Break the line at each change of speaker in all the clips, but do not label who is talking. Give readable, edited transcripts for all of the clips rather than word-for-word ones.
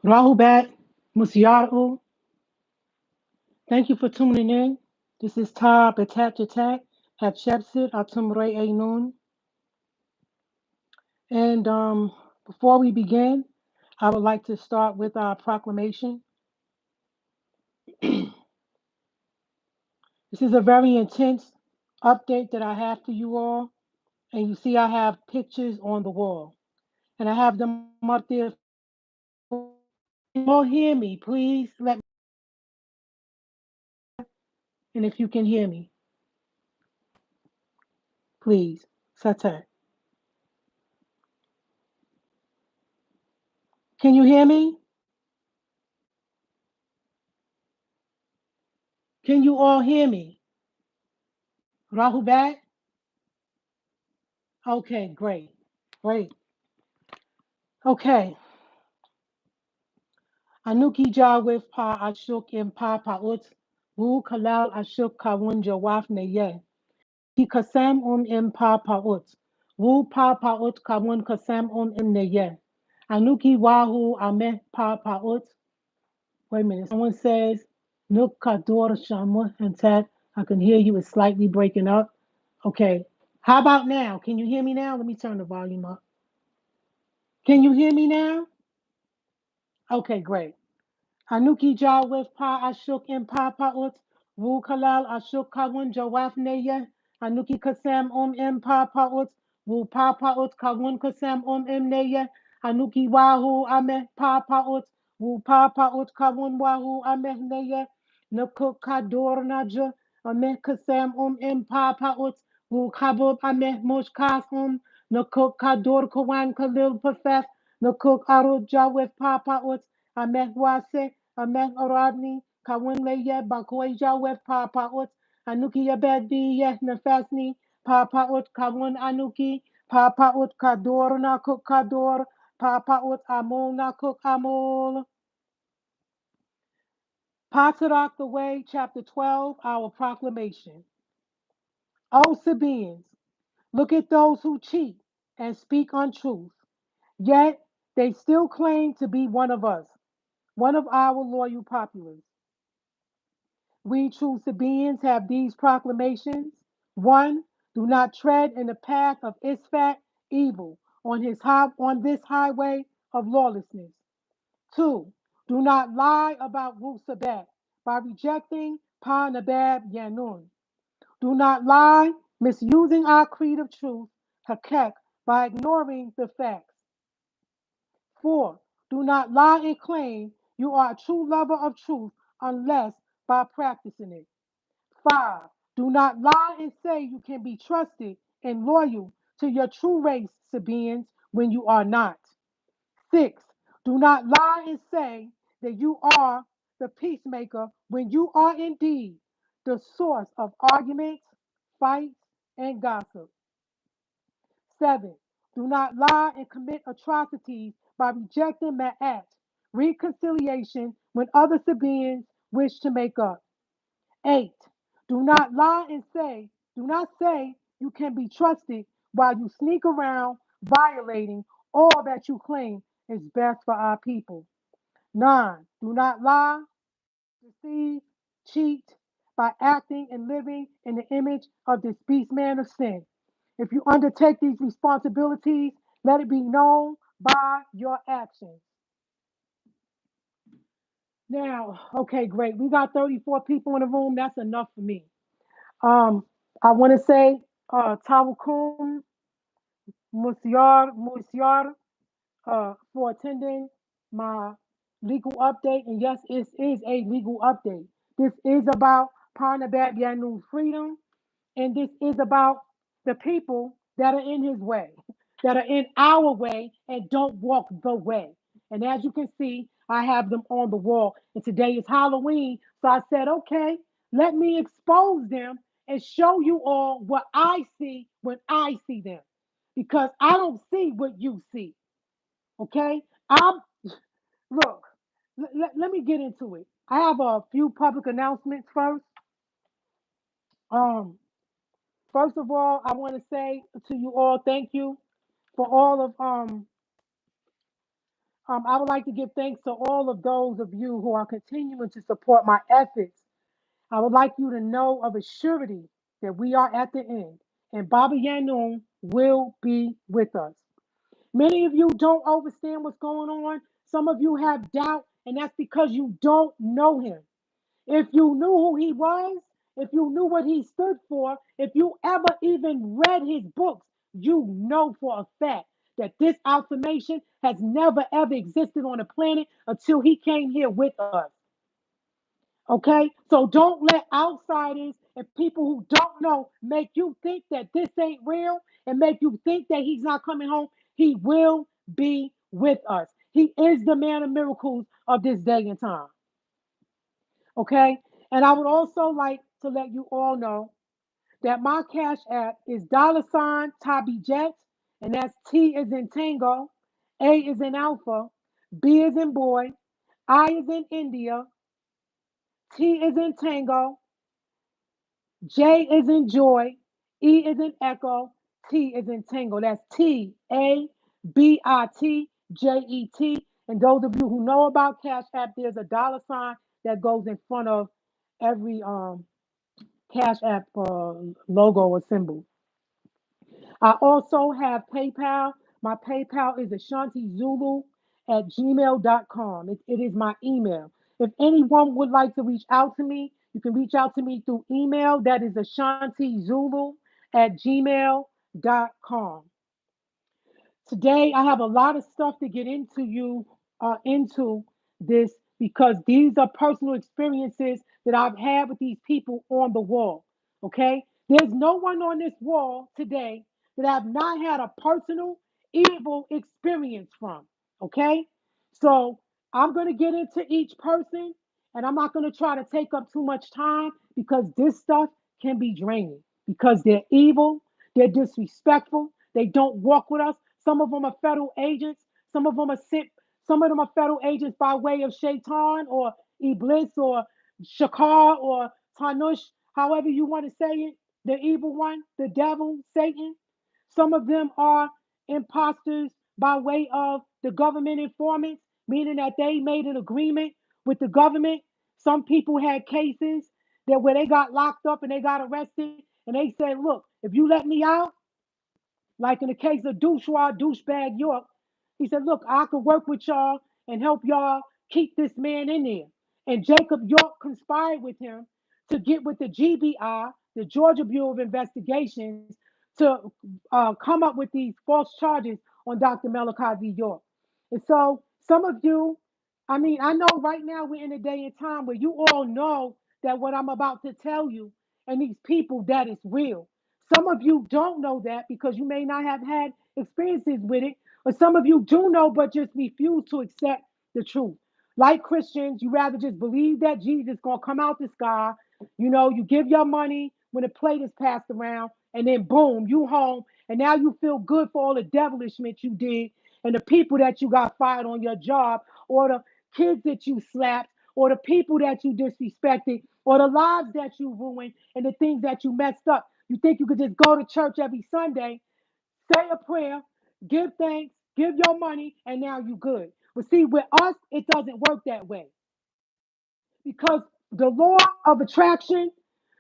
Rahubat Musyaru, thank you for tuning in. This is Tabitjet Hatshepsut Atumre Ainun. And before we begin, I would like to start with our proclamation. This is a very intense update that I have for you all. And you see, I have pictures on the wall. And I have them up there for you all. Can you all hear me? Please let me know and if you can hear me, please. Sate. Can you hear me? Can you all hear me? Rahubat? Okay, great. Great. Okay. Anuki Jawif Pa Ashuk in Pa Paut. Wu Kalal Ashuk Kawun Jawaf Neye. Ki Kasam in Pa Paut. Wu Pa Paut Kawun Kasam in Neye. Anuki Wahu Ameh Pa Paut. Wait a minute. Someone says Nuk Kador Shamu and Ted. I can hear you. It's slightly breaking up. Okay. How about now? Can you hear me now? Let me turn the volume up. Can you hear me now? Okay, great. Hanuki Jawef Pa Ashuk in Pa Paut, Wu Kalal Ashuk Kawun Jawaf Neye, Hanuki Kasam M Pa Paut, Wu Pa Paut Kawun Kasam M Neye, Hanuki Wahu Ameh Pa Paut, Wu Pa Paut Kawun Wahu Ameh Neye, Nukuk Kador Naja, Ameh Kasam M Pa Paut, Wu Kabub Ameh Moshkas Nukuk Kador Kawan Kalil Pafef, Nukuk Arud Jawef Pa Paut, Ameh Wase, Ameh Oradni, Kawinleye, Bakoija Wef Papaut, Anuki Yabedi Yeh Nefasni, Papaut Kawun Anuki, Papaut Kador na Cook Kador, Papaut Amol na Cook Amol. Patarak the Way, chapter 12, our proclamation. O Sabaeans, look at those who cheat and speak untruth, yet they still claim to be one of us, one of our loyal populace. We true Sabaeans have these proclamations. One, do not tread in the path of Isfat, evil, on this highway of lawlessness. Two, do not lie about Wu Sabat by rejecting Pa Nabab Yanun. Do not lie, misusing our creed of truth, Hakek, by ignoring the facts. Four, do not lie and claim you are a true lover of truth unless by practicing it. Five, do not lie and say you can be trusted and loyal to your true race, Sabaeans, when you are not. Six, do not lie and say that you are the peacemaker when you are indeed the source of arguments, fights, and gossip. Seven, do not lie and commit atrocities by rejecting Ma'at, reconciliation when other Sabaeans wish to make up. Eight, do not lie and do not say you can be trusted while you sneak around violating all that you claim is best for our people. Nine, do not lie, deceive, cheat by acting and living in the image of this beast man of sin. If you undertake these responsibilities, let it be known by your actions. Now, okay, great. We got 34 people in the room. That's enough for me. Um, I want to say Tawakum Musyar for attending my legal update. And yes, it is a legal update. This is about Parnabat Yanu freedom, and this is about the people that are in his way, that are in our way and don't walk the way. And as you can see, I have them on the wall. And today is Halloween. So I said, okay, let me expose them and show you all what I see when I see them. Because I don't see what you see. Okay? I'm look, let me get into it. I have a few public announcements first. Um, First of all, I want to say to you all, thank you for all of I would like to give thanks to all of those of you who are continuing to support my efforts. I would like you to know of a surety that we are at the end, and Baba Yanun will be with us. Many of you don't understand what's going on. Some of you have doubt, and that's because you don't know him. If you knew who he was, if you knew what he stood for, if you ever even read his books, you know for a fact that this affirmation has never ever existed on the planet until he came here with us. Okay? So don't let outsiders and people who don't know make you think that this ain't real and make you think that he's not coming home. He will be with us. He is the man of miracles of this day and time. Okay? And I would also like to let you all know that my cash app is $Tabitjet, and that's T is in Tango, A is in Alpha, B is in Boy, I is in India, T is in Tango, J is in Joy, E is in Echo, T is in Tango. That's Tabitjet. And those of you who know about Cash App, there's a $ that goes in front of every Cash App logo or symbol. I also have PayPal. My PayPal is ashantizulu@gmail.com. It is my email. If anyone would like to reach out to me, you can reach out to me through email. That is ashantizulu@gmail.com. Today, I have a lot of stuff to get into this because these are personal experiences that I've had with these people on the wall. Okay, there's no one on this wall today that I've not had a personal evil experience from. Okay, so I'm going to get into each person, and I'm not going to try to take up too much time because this stuff can be draining because they're evil, they're disrespectful, they don't walk with us. Some of them are federal agents. Some of them are sent. Some of them are federal agents by way of Shaitan or Iblis or Shakar or Tanush, however you want to say it. The evil one, the devil, Satan. Some of them are imposters by way of the government informants, meaning that they made an agreement with the government. Some people had cases that where they got locked up and they got arrested, and they said, "Look, if you let me out, like in the case of douchebag York, he said, look, I could work with y'all and help y'all keep this man in there." And Jacob York conspired with him to get with the GBI, the Georgia Bureau of Investigations, to come up with these false charges on Dr. Malachi V. York. And so some of you, I mean, I know right now we're in a day and time where you all know that what I'm about to tell you and these people, that is real. Some of you don't know that because you may not have had experiences with it, or some of you do know but just refuse to accept the truth. Like Christians, you rather just believe that Jesus gonna come out the sky. You know, you give your money when the plate is passed around, and then boom, you home, and now you feel good for all the devilishment you did, and the people that you got fired on your job, or the kids that you slapped, or the people that you disrespected, or the lives that you ruined, and the things that you messed up. You think you could just go to church every Sunday, say a prayer, give thanks, give your money, and now you good. But see, with us, it doesn't work that way because the law of attraction,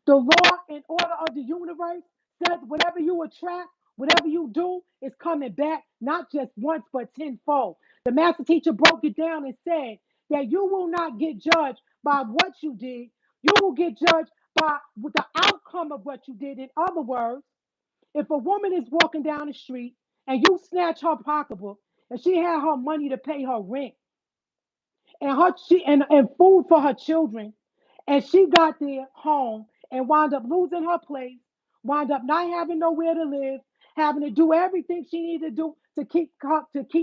the law and order of the universe says whatever you attract, whatever you do is coming back, not just once, but tenfold. The master teacher broke it down and said that you will not get judged by what you did. You will get judged by the outcome of what you did. In other words, if a woman is walking down the street and you snatch her pocketbook and she had her money to pay her rent and food for her children, and she got there home and wound up losing her place, wound up not having nowhere to live, having to do everything she needed to do to keep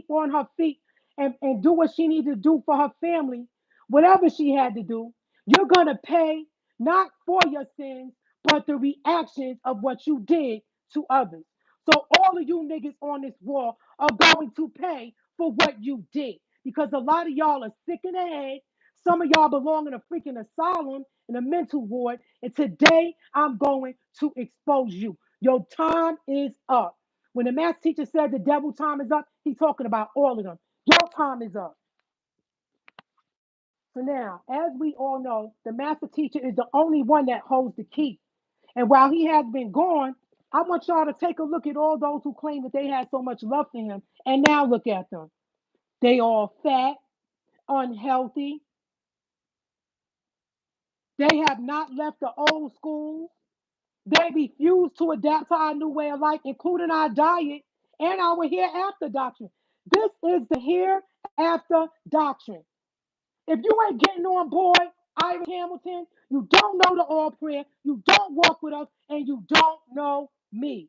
on her feet and do what she needed to do for her family, whatever she had to do, you're gonna pay not for your sins, but the reactions of what you did to others. So all of you niggas on this wall are going to pay for what you did. Because a lot of y'all are sick in the head. Some of y'all belong in a freaking asylum, in a mental ward. And today I'm going to expose you. Your time is up. When the math teacher said the devil time is up, he's talking about all of them. Your time is up. So now, as we all know, the master teacher is the only one that holds the key. And while he has been gone, I want y'all to take a look at all those who claim that they had so much love for him. And now look at them. They all fat, unhealthy. They have not left the old school. They refuse to adapt to our new way of life, including our diet and our hereafter doctrine. This is the hereafter doctrine. If you ain't getting on board, Iris Hamilton, you don't know the all prayer, you don't walk with us, and you don't know me.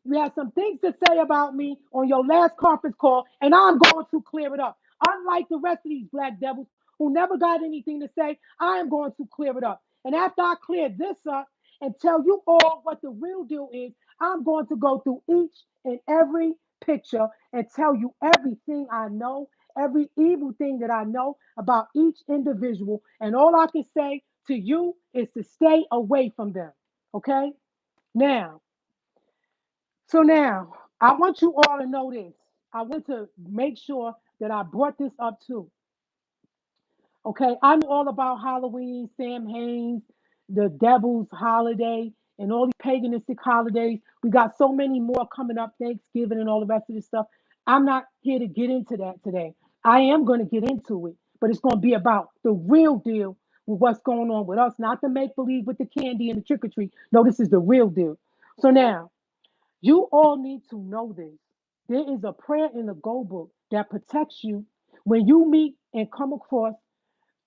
You had some things to say about me on your last conference call, and I'm going to clear it up. Unlike the rest of these black devils who never got anything to say, I am going to clear it up. And after I clear this up and tell you all what the real deal is, I'm going to go through each and every picture and tell you everything I know, every evil thing that I know about each individual. And all I can say to you is to stay away from them. Okay? Now, now, I want you all to know this. I want to make sure that I brought this up too. Okay, I know all about Halloween, Sam Haines, the devil's holiday, and all these paganistic holidays. We got so many more coming up, Thanksgiving and all the rest of this stuff. I'm not here to get into that today. I am going to get into it, but it's going to be about the real deal with what's going on with us, not the make believe with the candy and the trick or treat. No, this is the real deal. So now, you all need to know this. There is a prayer in the Go book that protects you when you meet and come across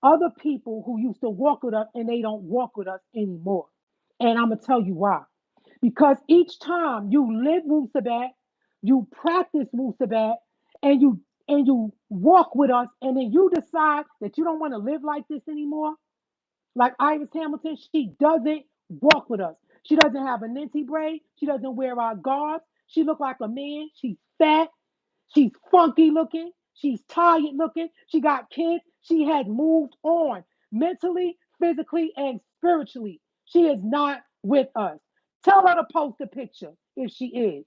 other people who used to walk with us and they don't walk with us anymore. And I'm going to tell you why. Because each time you live Wusabat, you practice Wusabat, and you walk with us, and then you decide that you don't want to live like this anymore, like Iris Hamilton, she doesn't walk with us. She doesn't have a ninty braid. She doesn't wear our garbs. She look like a man. She's fat. She's funky looking. She's tired looking. She got kids. She has moved on mentally, physically, and spiritually. She is not with us. Tell her to post a picture if she is.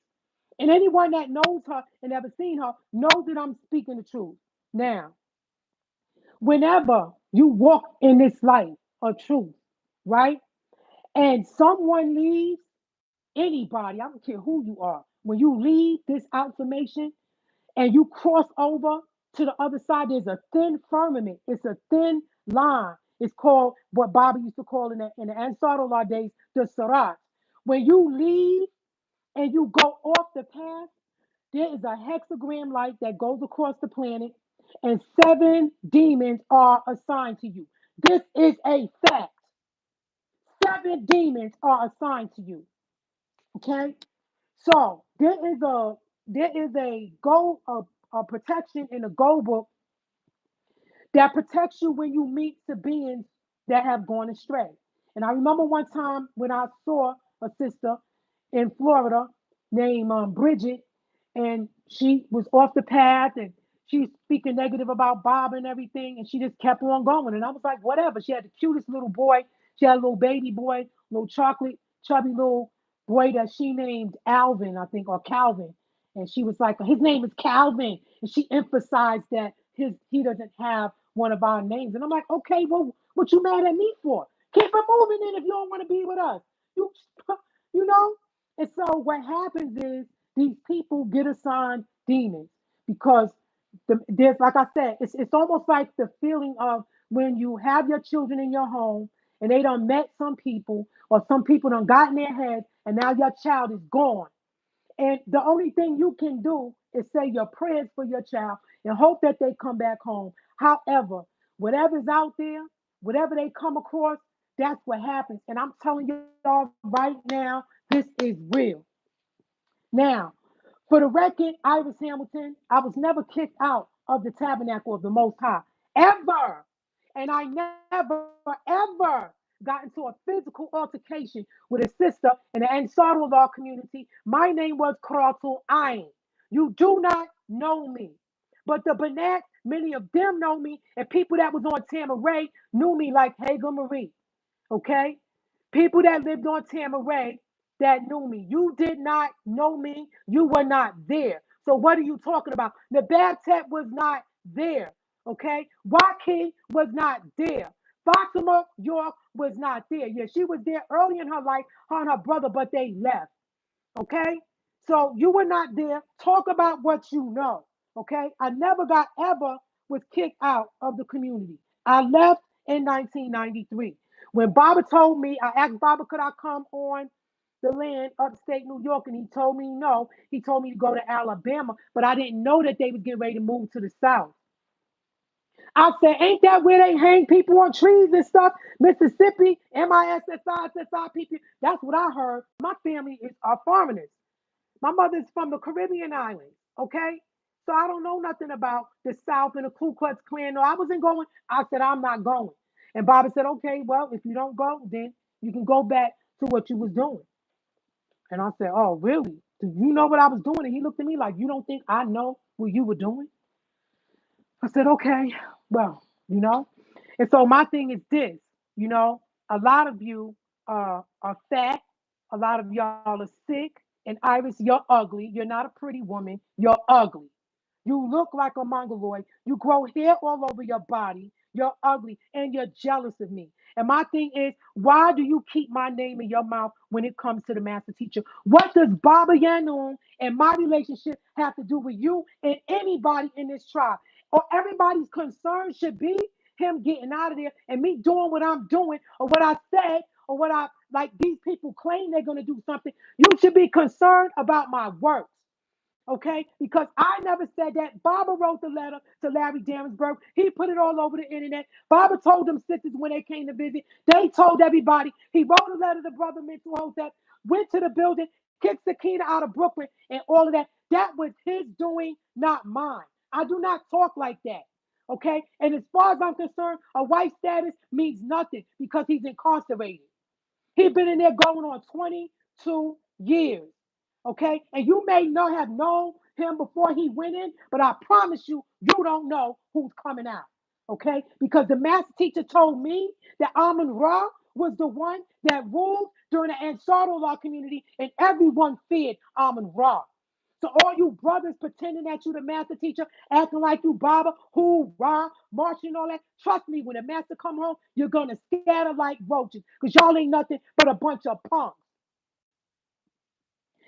And anyone that knows her and ever seen her knows that I'm speaking the truth. Now, whenever you walk in this life of truth, right? And someone leaves, anybody, I don't care who you are, when you leave this affirmation and you cross over to the other side, there's a thin firmament. It's a thin line. It's called what Bobby used to call in the Ansarullah days, the Sarat. When you leave and you go off the path, there is a hexagram light that goes across the planet, and seven demons are assigned to you. This is a fact. Seven demons are assigned to you. Okay, so there is a a protection in the Go book that protects you when you meet the beings that have gone astray. And I remember one time when I saw a sister in Florida named Bridget, and she was off the path and she's speaking negative about Bob and everything, and she just kept on going. And I was like, whatever. She had the cutest little boy. She had a little baby boy, little chocolate, chubby little boy that she named Alvin, I think, or Calvin. And she was like, his name is Calvin. And she emphasized that he doesn't have one of our names. And I'm like, okay, well, what you mad at me for? Keep it moving then if you don't want to be with us. You you know? And so what happens is these people get assigned demons because there's, like I said, it's almost like the feeling of when you have your children in your home and they done met some people or some people done got in their head and now your child is gone. And the only thing you can do is say your prayers for your child and hope that they come back home. However, whatever's out there, whatever they come across, that's what happens. And I'm telling y'all right now, this is real. Now, for the record, Iris Hamilton, I was never kicked out of the tabernacle of the Most High, ever. And I never, ever got into a physical altercation with a sister in the Ansarul Law community. My name was Karatul Ayn. You do not know me. But the Banat, many of them know me, and people that was on Tamaray knew me like Hagar Marie. Okay? People that lived on Tamaray that knew me. You did not know me. You were not there. So what are you talking about? Tabitjet was not there. Okay, Waki was not there. Fatima York was not there. Yeah, she was there early in her life, her and her brother, but they left. Okay, so you were not there. Talk about what you know. Okay, I never got ever was kicked out of the community. I left in 1993. When Baba told me, I asked Baba, could I come on the land upstate New York, and he told me no. He told me to go to Alabama, but I didn't know that they was getting ready to move to the South. I said, ain't that where they hang people on trees and stuff? Mississippi, MISSI, people. That's what I heard. My family are foreigners. My mother's from the Caribbean islands, okay? So I don't know nothing about the South and the Ku Klux Klan. No, I wasn't going. I said, I'm not going. And Bobby said, okay, well, if you don't go, then you can go back to what you was doing. And I said, oh, really? Do you know what I was doing? And he looked at me like, you don't think I know what you were doing? I said, okay, well, you know. And so my thing is this, you know, a lot of you are fat, a lot of y'all are sick, and Iris, you're ugly. You're not a pretty woman. You're ugly. You look like a mongoloid. You grow hair all over your body. You're ugly and you're jealous of me. And my thing is, why do you keep my name in your mouth when it comes to the master teacher? What does Baba Yanun and my relationship have to do with you and anybody in this tribe? Or everybody's concern should be him getting out of there and me doing what I'm doing or what I said or what I like these people claim they're going to do something. You should be concerned about my works. Okay, because I never said that. Baba wrote the letter to Larry Damsberg. He put it all over the internet. Baba told them sisters when they came to visit. They told everybody. He wrote a letter to Brother Mental Hotep, went to the building, kicked Sakina out of Brooklyn, and all of that. That was his doing, not mine. I do not talk like that. Okay, and as far as I'm concerned, a white status means nothing because he's incarcerated. He's been in there going on 22 years. Okay. And you may not have known him before he went in, but I promise you, you don't know who's coming out. Okay. Because the master teacher told me that Amun Ra was the one that ruled during the Ansarullah community, and everyone feared Amun Ra. So all you brothers pretending that you the master teacher, acting like you Baba, who, Ra, marching and all that. Trust me, when the master come home, you're gonna scatter like roaches, because y'all ain't nothing but a bunch of punks.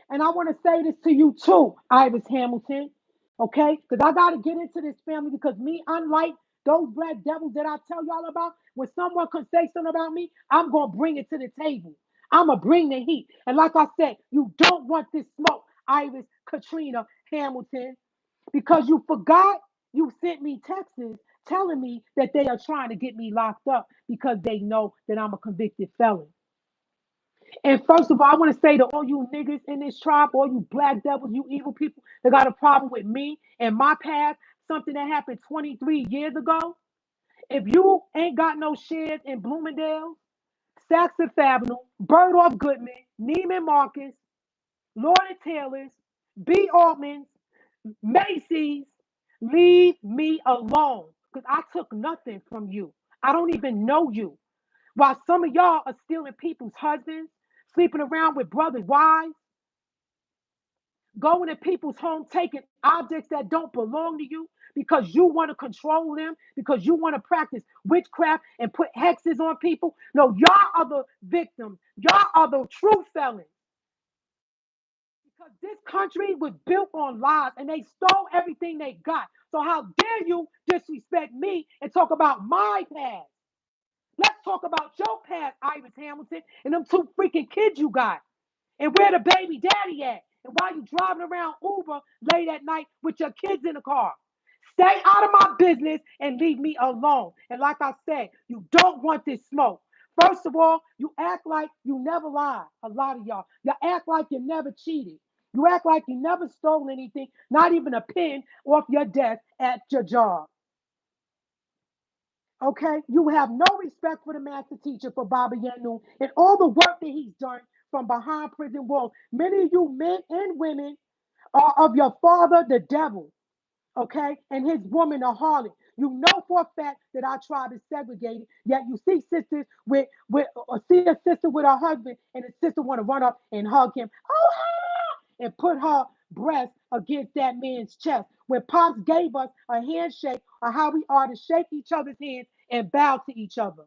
And I want to say this to you too, Iris Hamilton. Okay? Because I gotta get into this family because me, unlike those black devils that I tell y'all about, when someone can say something about me, I'm gonna bring it to the table. I'm gonna bring the heat. And like I said, you don't want this smoke, Iris Katrina Hamilton, because you forgot you sent me texts telling me that they are trying to get me locked up because they know that I'm a convicted felon. And first of all, I want to say to all you niggas in this tribe, all you black devils, you evil people that got a problem with me and my past, something that happened 23 years ago. If you ain't got no shares in Bloomingdale, Saxon Avenue, Birdorf Goodman, Neiman Marcus, Lord and Taylor's, B. Altman's, Macy's, leave me alone because I took nothing from you. I don't even know you. While some of y'all are stealing people's husbands, sleeping around with brothers' wives, going to people's homes, taking objects that don't belong to you because you want to control them, because you want to practice witchcraft and put hexes on people. No, y'all are the victims. Y'all are the true felons. Because this country was built on lies and they stole everything they got. So how dare you disrespect me and talk about my past? Let's talk about your past, Iris Hamilton, and them two freaking kids you got. And where the baby daddy at? And why you driving around Uber late at night with your kids in the car? Stay out of my business and leave me alone. And like I said, you don't want this smoke. First of all, you act like you never lied. A lot of y'all. You act like you never cheated. You act like you never stole anything, not even a pen off your desk at your job. Okay? You have no respect for the master teacher, for Baba Yanun, and all the work that he's done from behind prison walls. Many of you men and women are of your father, the devil, okay? And his woman, a harlot. You know for a fact that our tribe is segregated, yet you see sisters or see a sister with her husband, and the sister want to run up and hug him. Oh, ah! And put her breast against that man's chest. When Pops gave us a handshake or how we are to shake each other's hands and bow to each other.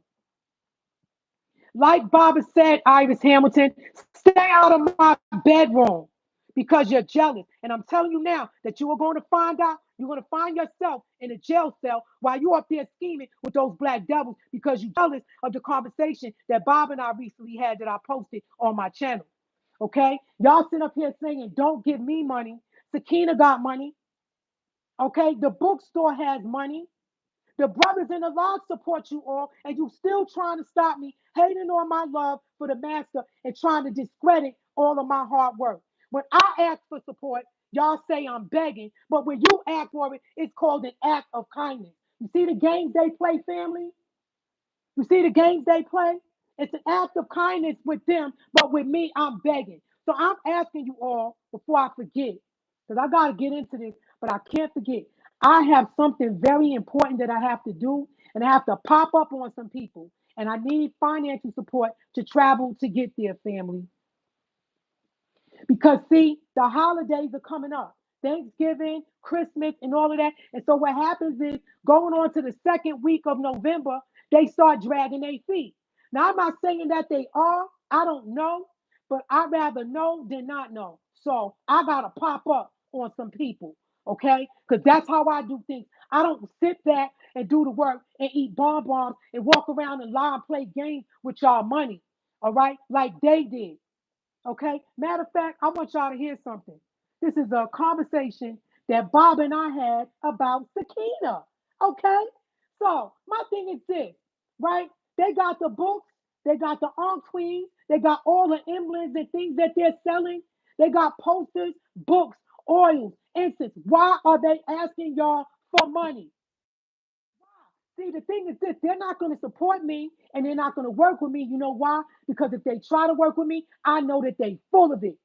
Like Baba said, Iris Hamilton, stay out of my bedroom because you're jealous. And I'm telling you now that you are going to find out, you're going to find yourself in a jail cell while you're up there scheming with those black devils because you're jealous of the conversation that Bob and I recently had that I posted on my channel. Okay? Y'all sit up here saying, don't give me money. Sakina got money. Okay? The bookstore has money. The brothers in the lodge support you all, and you still trying to stop me, hating on my love for the master and trying to discredit all of my hard work. When I ask for support, y'all say I'm begging, but when you ask for it, it's called an act of kindness. You see the games they play, family? You see the games they play? It's an act of kindness with them, but with me, I'm begging. So I'm asking you all before I forget, because I got to get into this, but I can't forget. I have something very important that I have to do, and I have to pop up on some people, and I need financial support to travel to get there, family. Because see, the holidays are coming up. Thanksgiving, Christmas, and all of that. And so what happens is going on to the second week of November, they start dragging their feet. Now I'm not saying that they are. I don't know, but I'd rather know than not know. So I gotta pop up on some people, okay? Because that's how I do things. I don't sit back and do the work and eat bonbons and walk around and lie and play games with y'all money, all right? Like they did. Okay. Matter of fact, I want y'all to hear something. This is a conversation that Bob and I had about Sakina. Okay. So my thing is this, right? They got the books, they got the arm tweeds, they got all the emblems and things that they're selling. They got posters, books, oils, incense. Why are they asking y'all for money? See, the thing is this, they're not going to support me and they're not going to work with me. You know why? Because if they try to work with me, I know that they full of it.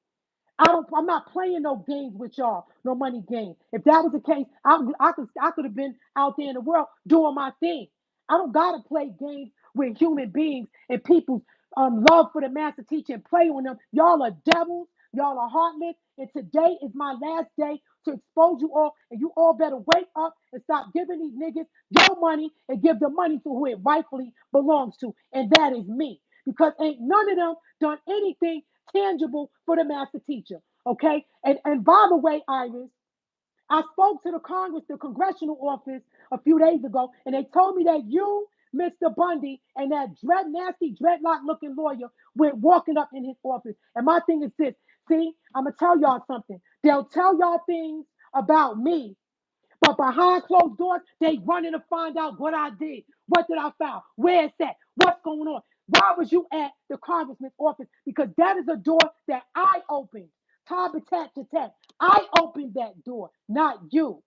I'm not playing no games with y'all, no money game. If that was the case, I could have been out there in the world doing my thing. I don't gotta play games with human beings and people's love for the master teacher and play with them. Y'all are devils, y'all are heartless, and today is my last day to expose you all, and you all better wake up and stop giving these niggas your money and give the money to who it rightfully belongs to, and that is me. Because ain't none of them done anything tangible for the master teacher. Okay. And by the way, Iris, I spoke to the Congress, the congressional office a few days ago, and they told me that you, Mr. Bundy, and that nasty dreadlock looking lawyer went walking up in his office. And my thing is this, see, I'm gonna tell y'all something. They'll tell y'all things about me, but behind closed doors, they running to find out what I did. What did I file? Where it's at? What's going on? Why was you at the congressman's office? Because that is a door that I opened. Tabitjet. I opened that door, not you.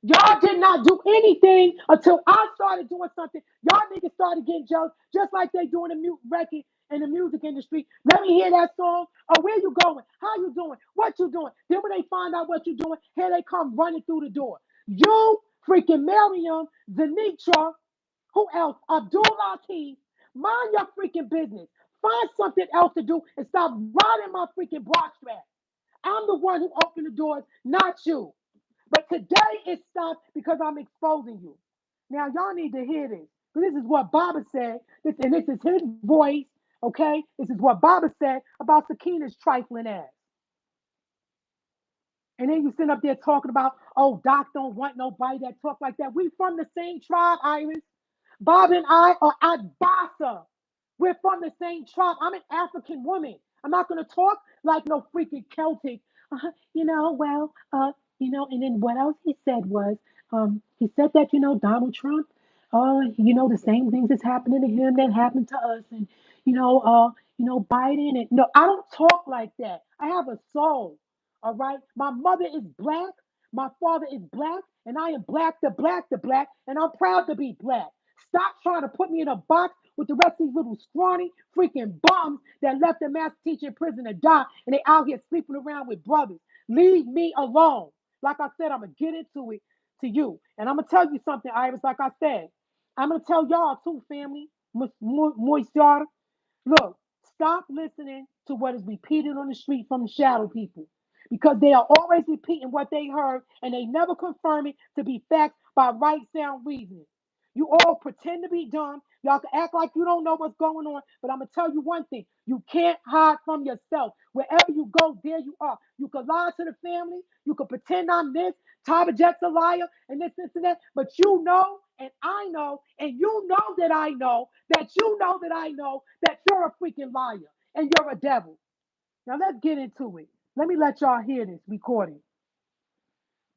Y'all did not do anything until I started doing something. Y'all niggas started getting jealous, just like they do in the record in the music industry. Let me hear that song. Oh, where you going? How you doing? What you doing? Then when they find out what you doing, here they come running through the door. You freaking Miriam, Zanitra, who else? Abdul Latif. Mind your freaking business. Find something else to do and stop riding my freaking bra strap. I'm the one who opened the doors, not you. But today it stopped because I'm exposing you. Now y'all need to hear this. This is what Baba said. And this is his voice. Okay, this is what Baba said about Sakina's trifling ass. And then you sit up there talking about, oh, Doc don't want nobody that talk like that. We from the same tribe, Iris. Bob and I are Adbasa. We're from the same tribe. I'm an African woman. I'm not going to talk like no freaking Celtic. Well, and then what else he said was, he said that, Donald Trump, the same things that's happening to him that happened to us. And, Biden. And no, I don't talk like that. I have a soul. All right. My mother is black. My father is black. And I am black, the black. And I'm proud to be black. Stop trying to put me in a box with the rest of these little scrawny freaking bums that left their master teacher in prison to die and they out here sleeping around with brothers. Leave me alone. Like I said, I'm going to get into it to you. And I'm going to tell you something, Iris, like I said. I'm going to tell y'all too, family. Moist Look, stop listening to what is repeated on the street from the shadow people. because they are always repeating what they heard and they never confirm it to be facts by right sound reasoning. You all pretend to be dumb. Y'all can act like you don't know what's going on, but I'm gonna tell you one thing: you can't hide from yourself. Wherever you go, there you are. You can lie to the family. You can pretend I'm this. Tabitjet's a liar, and this, and that. But you know, and I know, and you know that I know that you know that I know that you're a freaking liar and you're a devil. Now let's get into it. Let me let y'all hear this recording.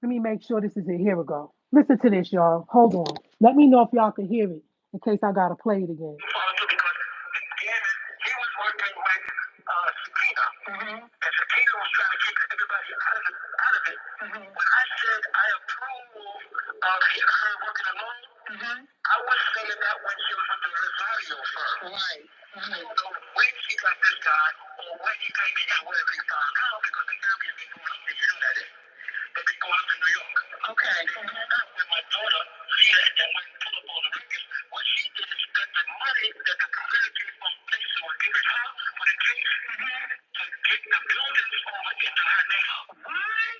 Let me make sure this is it. Here we go. Listen to this, y'all. Hold on. Let me know if y'all can hear it in case I gotta play it again. He was working with Sakina, and Sakina was trying to kick everybody out of it. When I said I approve of her working alone, I was saying that when she was with the Rosario firm. Right. So when she got this guy, or when he came in and whatever he found out, because the family's been going up there, you know that is. They've been going up to New York. Okay. So when my daughter, Leah, and then went and pulled up all the records, what she did is spent the money that the community from places were giving her for the case to get the buildings over into her name. What?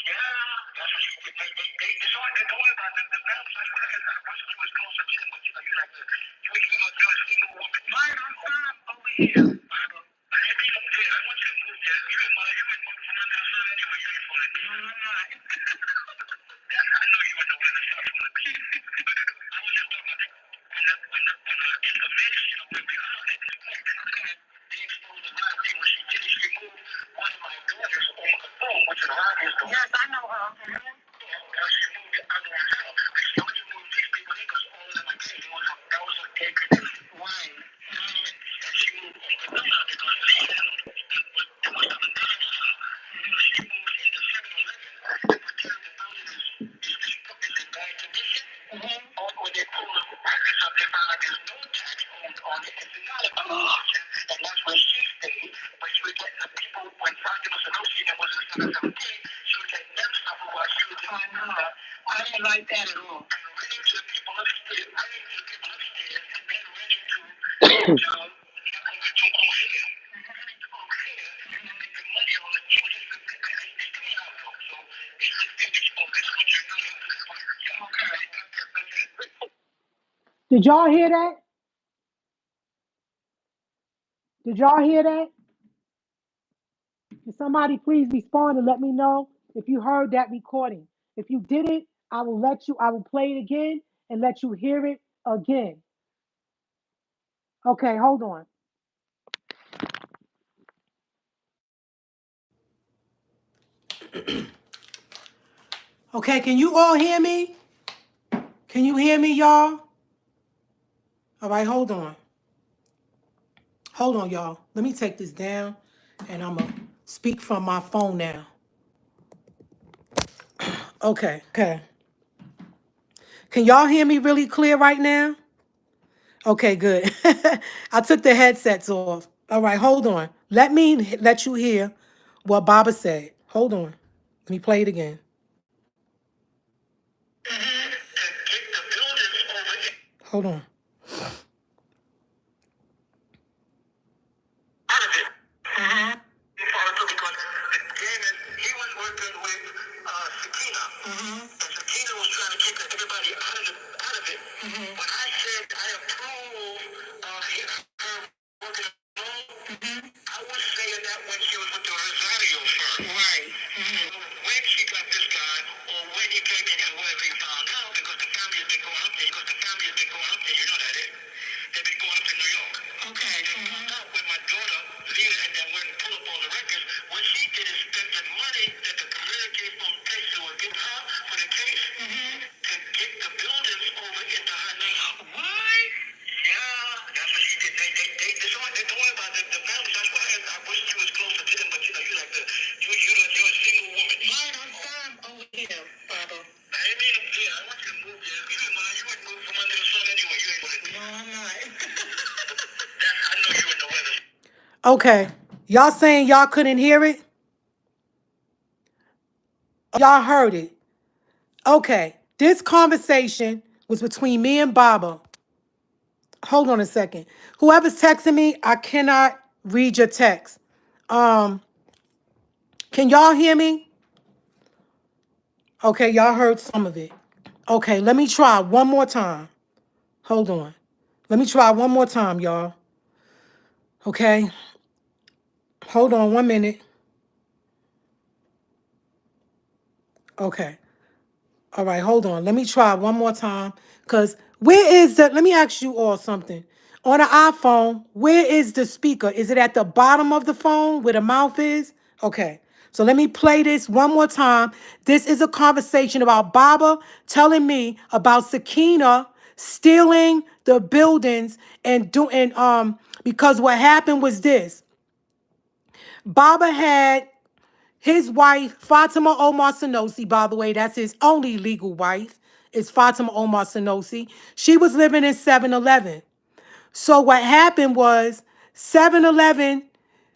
Yeah, that's what she did. It's hard to know about the families. That's what I wish she was closer to them, but you know, you're like, you're a single woman. Mine, I'm fine over here. I ain't been up there. I want you to move there. You didn't want to move from under the sun anyway. You ain't for it. No, I'm not. I know you in the weather, so I want to be. I was just talking about when the information of where we are at this point. They exposed a lot of things. What she did is she moved one of my daughters on the phone, which is Rogers' daughter. Yes, I know her. Now she moved the other one out. She only moved these people in because all of them are gay. That was her gay connection. Right. And she moved Uncle Donna because Lee had there was coming down on her. She moved into 7-Eleven and pretended the building is in bad condition. When they pull the records up, they found out there's no tax owed on it. It's not a auction, and that's where she stayed. But she was getting the people when Frankie was negotiating was in 717. She was getting them stuff while she was in the I didn't like that at all. And renting to the people upstairs, and then renting to O'Hare. And making money on it. She was just it's coming out though. So it's just finished. Oh, this is what you're doing. Okay. Did y'all hear that? Did y'all hear that? Can somebody please respond and let me know if you heard that recording? If you didn't, I will play it again and let you hear it again. Okay, hold on. Okay, can you all hear me? Can you hear me, y'all? All right, hold on. Hold on, y'all. Let me take this down and I'm going to speak from my phone now. Okay. Can y'all hear me really clear right now? Okay, good. I took the headsets off. All right, hold on. Let me let you hear what Baba said. Hold on. Let me play it again. Hold on. He was working with Sakina. And Sakina was trying to kick everybody out of it. When I said I approve of her working alone, I was saying that when she was with the Rosario firm. Right. When she got this guy, or when he came in and whatever he found out, because the family has been going up there, you know that is. They've been going up to New York. Okay. They found out when my daughter, Leah, and then went and pulled up all the records, what she did is spent the money that the community from places were giving her for the case to get the buildings over into her name. What? Yeah, that's what she did. Don't worry about the families. That's why I wish you was closer to them, but you know, you're a single woman. Mine, I'm fine over here, Baba. I ain't mean up there. I want you to move there. You would move from under the sun anyway. You ain't gonna do. No, I'm not. I know you in the weather. Okay. Y'all saying y'all couldn't hear it? Y'all heard it. Okay. This conversation was between me and Baba. Hold on a second. Whoever's texting me, I cannot read your text. Can Can y'all hear me? Okay, y'all heard some of it. Okay, let me try one more time. Hold on. Let me try one more time, y'all. Okay, hold on 1 minute. Okay. All right, hold on. Let me try one more time. Because where is the, let me ask you all something. On an iPhone, where is the speaker? Is it at the bottom of the phone where the mouth is? Okay. So let me play this one more time. This is a conversation about Baba telling me about Sakina stealing the buildings and doing because what happened was this. Baba had his wife, Fatima Omar Sanusi, by the way, that's his only legal wife, is Fatima Omar Sanusi. She was living in 7-Eleven. So what happened was 7-Eleven,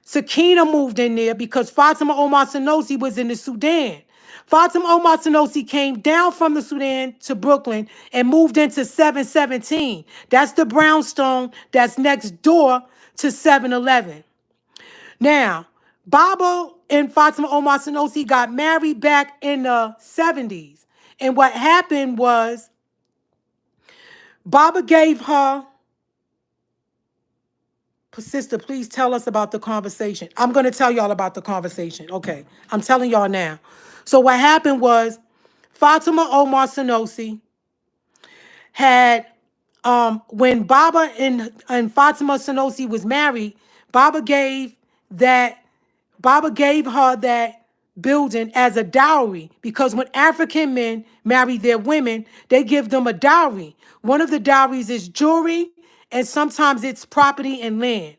Sakina moved in there because Fatima Omar Sanusi was in the Sudan. Fatima Omar Sanusi came down from the Sudan to Brooklyn and moved into 717. That's the brownstone that's next door to 7-Eleven. Now, Baba and Fatima Omar Sanusi got married back in the 70s. And what happened was Baba gave her, sister, please tell us about the conversation. I'm going to tell y'all about the conversation. Okay, I'm telling y'all now. So what happened was Fatima Omar Sanusi had, when Baba and Fatima Sanusi was married, Baba gave that Baba gave her that building as a dowry because when African men marry their women, they give them a dowry. One of the dowries is jewelry, and sometimes it's property and land.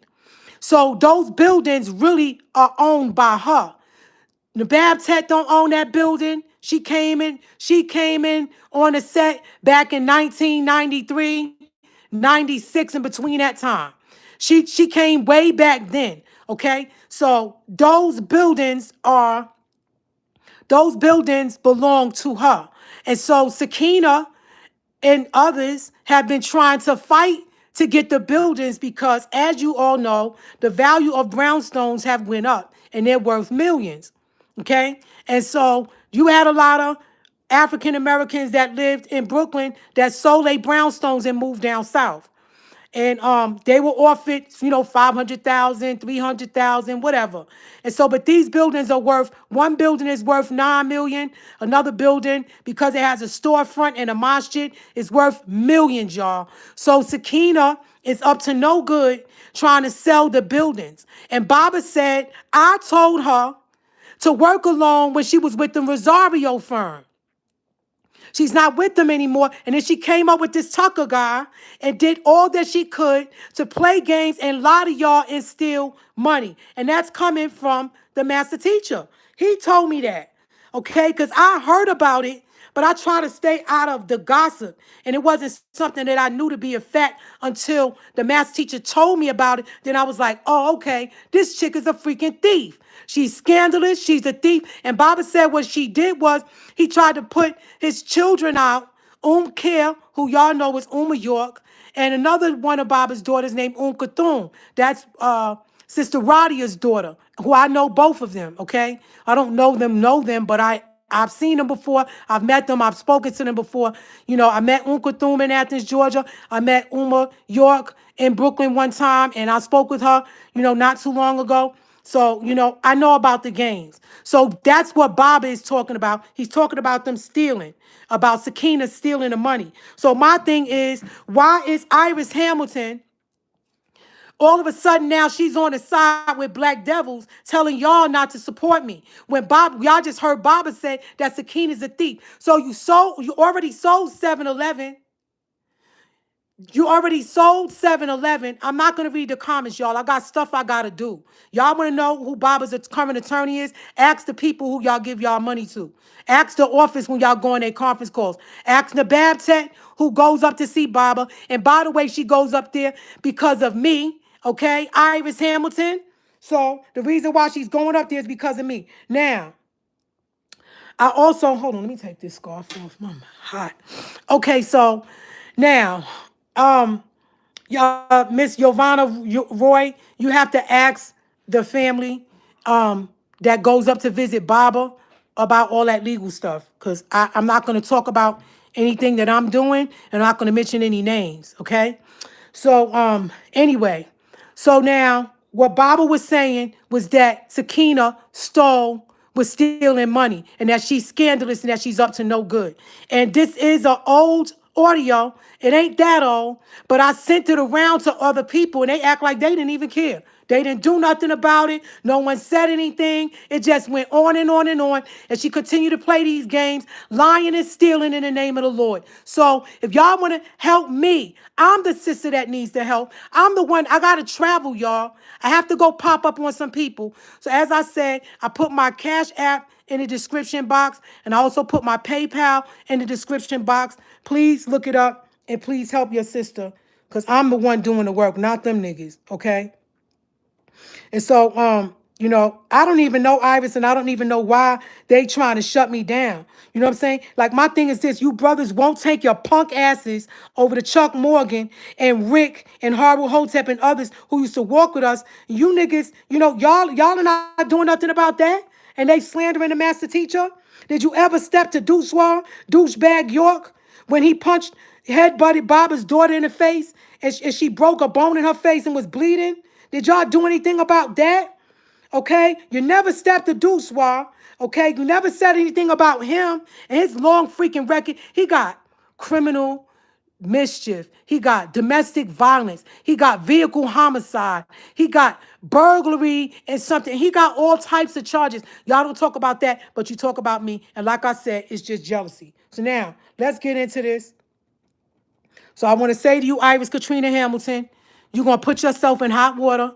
So those buildings really are owned by her. The Tabitjet don't own that building. She came in on the set back in 1993, 96, and between that time. She came way back then. Okay. So those buildings belong to her. And so Sakina and others have been trying to fight to get the buildings because, as you all know, the value of brownstones have went up and they're worth millions. Okay? And so you had a lot of African Americans that lived in Brooklyn that sold their brownstones and moved down south. And they were offered, 500,000, 300,000, whatever. And so, but these buildings are worth, one building is worth 9 million. Another building, because it has a storefront and a masjid, is worth millions, y'all. So Sakina is up to no good trying to sell the buildings. And Baba said, I told her to work alone when she was with the Rosario firm. She's not with them anymore. And then she came up with this Tucker guy and did all that she could to play games and lie to y'all and steal money. And that's coming from the master teacher. He told me that, okay? Because I heard about it, but I try to stay out of the gossip. And it wasn't something that I knew to be a fact until the master teacher told me about it. Then I was like, oh, okay, this chick is a freaking thief. She's scandalous. She's a thief. And Baba said what she did was he tried to put his children out. Care, who y'all know is York, and another one of Baba's daughters named Kathum. That's Sister Radia's daughter, who I know both of them, okay? I don't know them, but I've seen them before. I've met them. I've spoken to them before. I met Kathum in Athens, Georgia. I met York in Brooklyn one time, and I spoke with her, not too long ago. So, I know about the games. So that's what Baba is talking about. He's talking about them stealing, about Sakina stealing the money. So my thing is, why is Iris Hamilton all of a sudden now she's on the side with Black Devils telling y'all not to support me? When y'all just heard Baba say that Sakina's a thief. So you already sold 7-Eleven. You already sold 7-Eleven. I'm not going to read the comments, y'all. I got stuff I got to do. Y'all want to know who Baba's current attorney is? Ask the people who y'all give y'all money to. Ask the office when y'all go on their conference calls. Ask the Tabitjet who goes up to see Baba. And by the way, she goes up there because of me, okay? Iris Hamilton. So the reason why she's going up there is because of me. Now, I also, hold on, let me take this scarf off. I'm hot. Okay, so now, Miss Giovanna Roy, you have to ask the family that goes up to visit Baba about all that legal stuff. Because I'm not going to talk about anything that I'm doing, and I'm not going to mention any names, okay? So, anyway, so now what Baba was saying was that Sakina was stealing money, and that she's scandalous and that she's up to no good. And this is an old audio. It ain't that old, but I sent it around to other people, and they act like they didn't even care. They didn't do nothing about it. No one said anything. It just went on and on and on. And she continued to play these games, lying and stealing in the name of the Lord. So if y'all want to help me, I'm the sister that needs the help. I'm the one, I got to travel, y'all. I have to go pop up on some people. So as I said, I put my Cash App in the description box, and I also put my PayPal in the description box. Please look it up, and please help your sister, because I'm the one doing the work, not them niggas, okay? And so, I don't even know Iris, and I don't even know why they trying to shut me down. You know what I'm saying? Like, my thing is this: you brothers won't take your punk asses over to Chuck Morgan and Rick and Harvard Hotep and others who used to walk with us. You niggas, y'all are not doing nothing about that, and they slandering the master teacher. Did you ever step to douchebag York, when he punched headbutted Baba's daughter in the face, and she broke a bone in her face and was bleeding? Did y'all do anything about that? Okay? You never stepped to Duswa. Okay? You never said anything about him and his long freaking record. He got criminal mischief. He got domestic violence. He got vehicle homicide. He got burglary and something. He got all types of charges. Y'all don't talk about that, but you talk about me. And like I said, it's just jealousy. So now, let's get into this. So I want to say to you, Iris Katrina Hamilton, you're going to put yourself in hot water.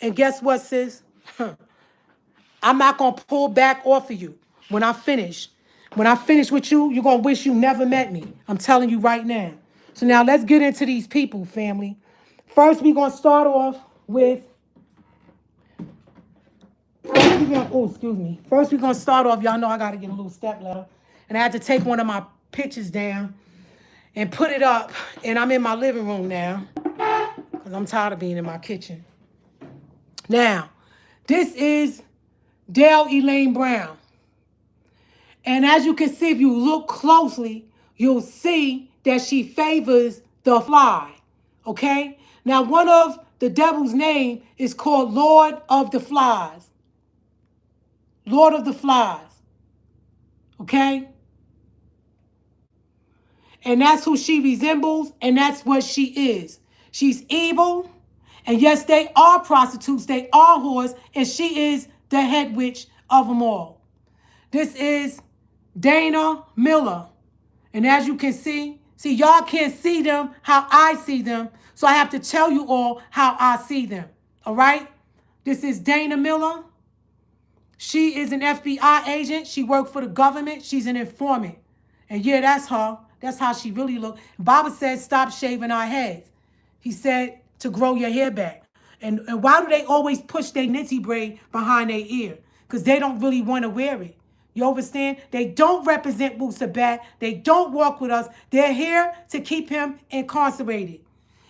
And guess what, sis? I'm not going to pull back off of you when I finish. When I finish with you, you're going to wish you never met me. I'm telling you right now. So now let's get into these people, family. First, we're going to start off with... First, we're going to start off... Y'all know I got to get a little step ladder. And I had to take one of my pictures down and put it up. And I'm in my living room now, because I'm tired of being in my kitchen. Now, this is Dale Elaine Brown. And as you can see, if you look closely, you'll see that she favors the fly. Okay? Now, one of the devil's name is called Lord of the Flies. Lord of the Flies. Okay? And that's who she resembles, and that's what she is. She's evil, and yes, they are prostitutes, they are whores, and she is the head witch of them all. This is Dana Miller. And as you can see, y'all can't see them how I see them, so I have to tell you all how I see them. All right? This is Dana Miller. She is an FBI agent. She worked for the government. She's an informant. And yeah, that's her. That's how she really looked. Baba said, stop shaving our heads. He said to grow your hair back. And why do they always push their nitty braid behind their ear? Because they don't really want to wear it. You understand? They don't represent Wusabat. They don't walk with us. They're here to keep him incarcerated.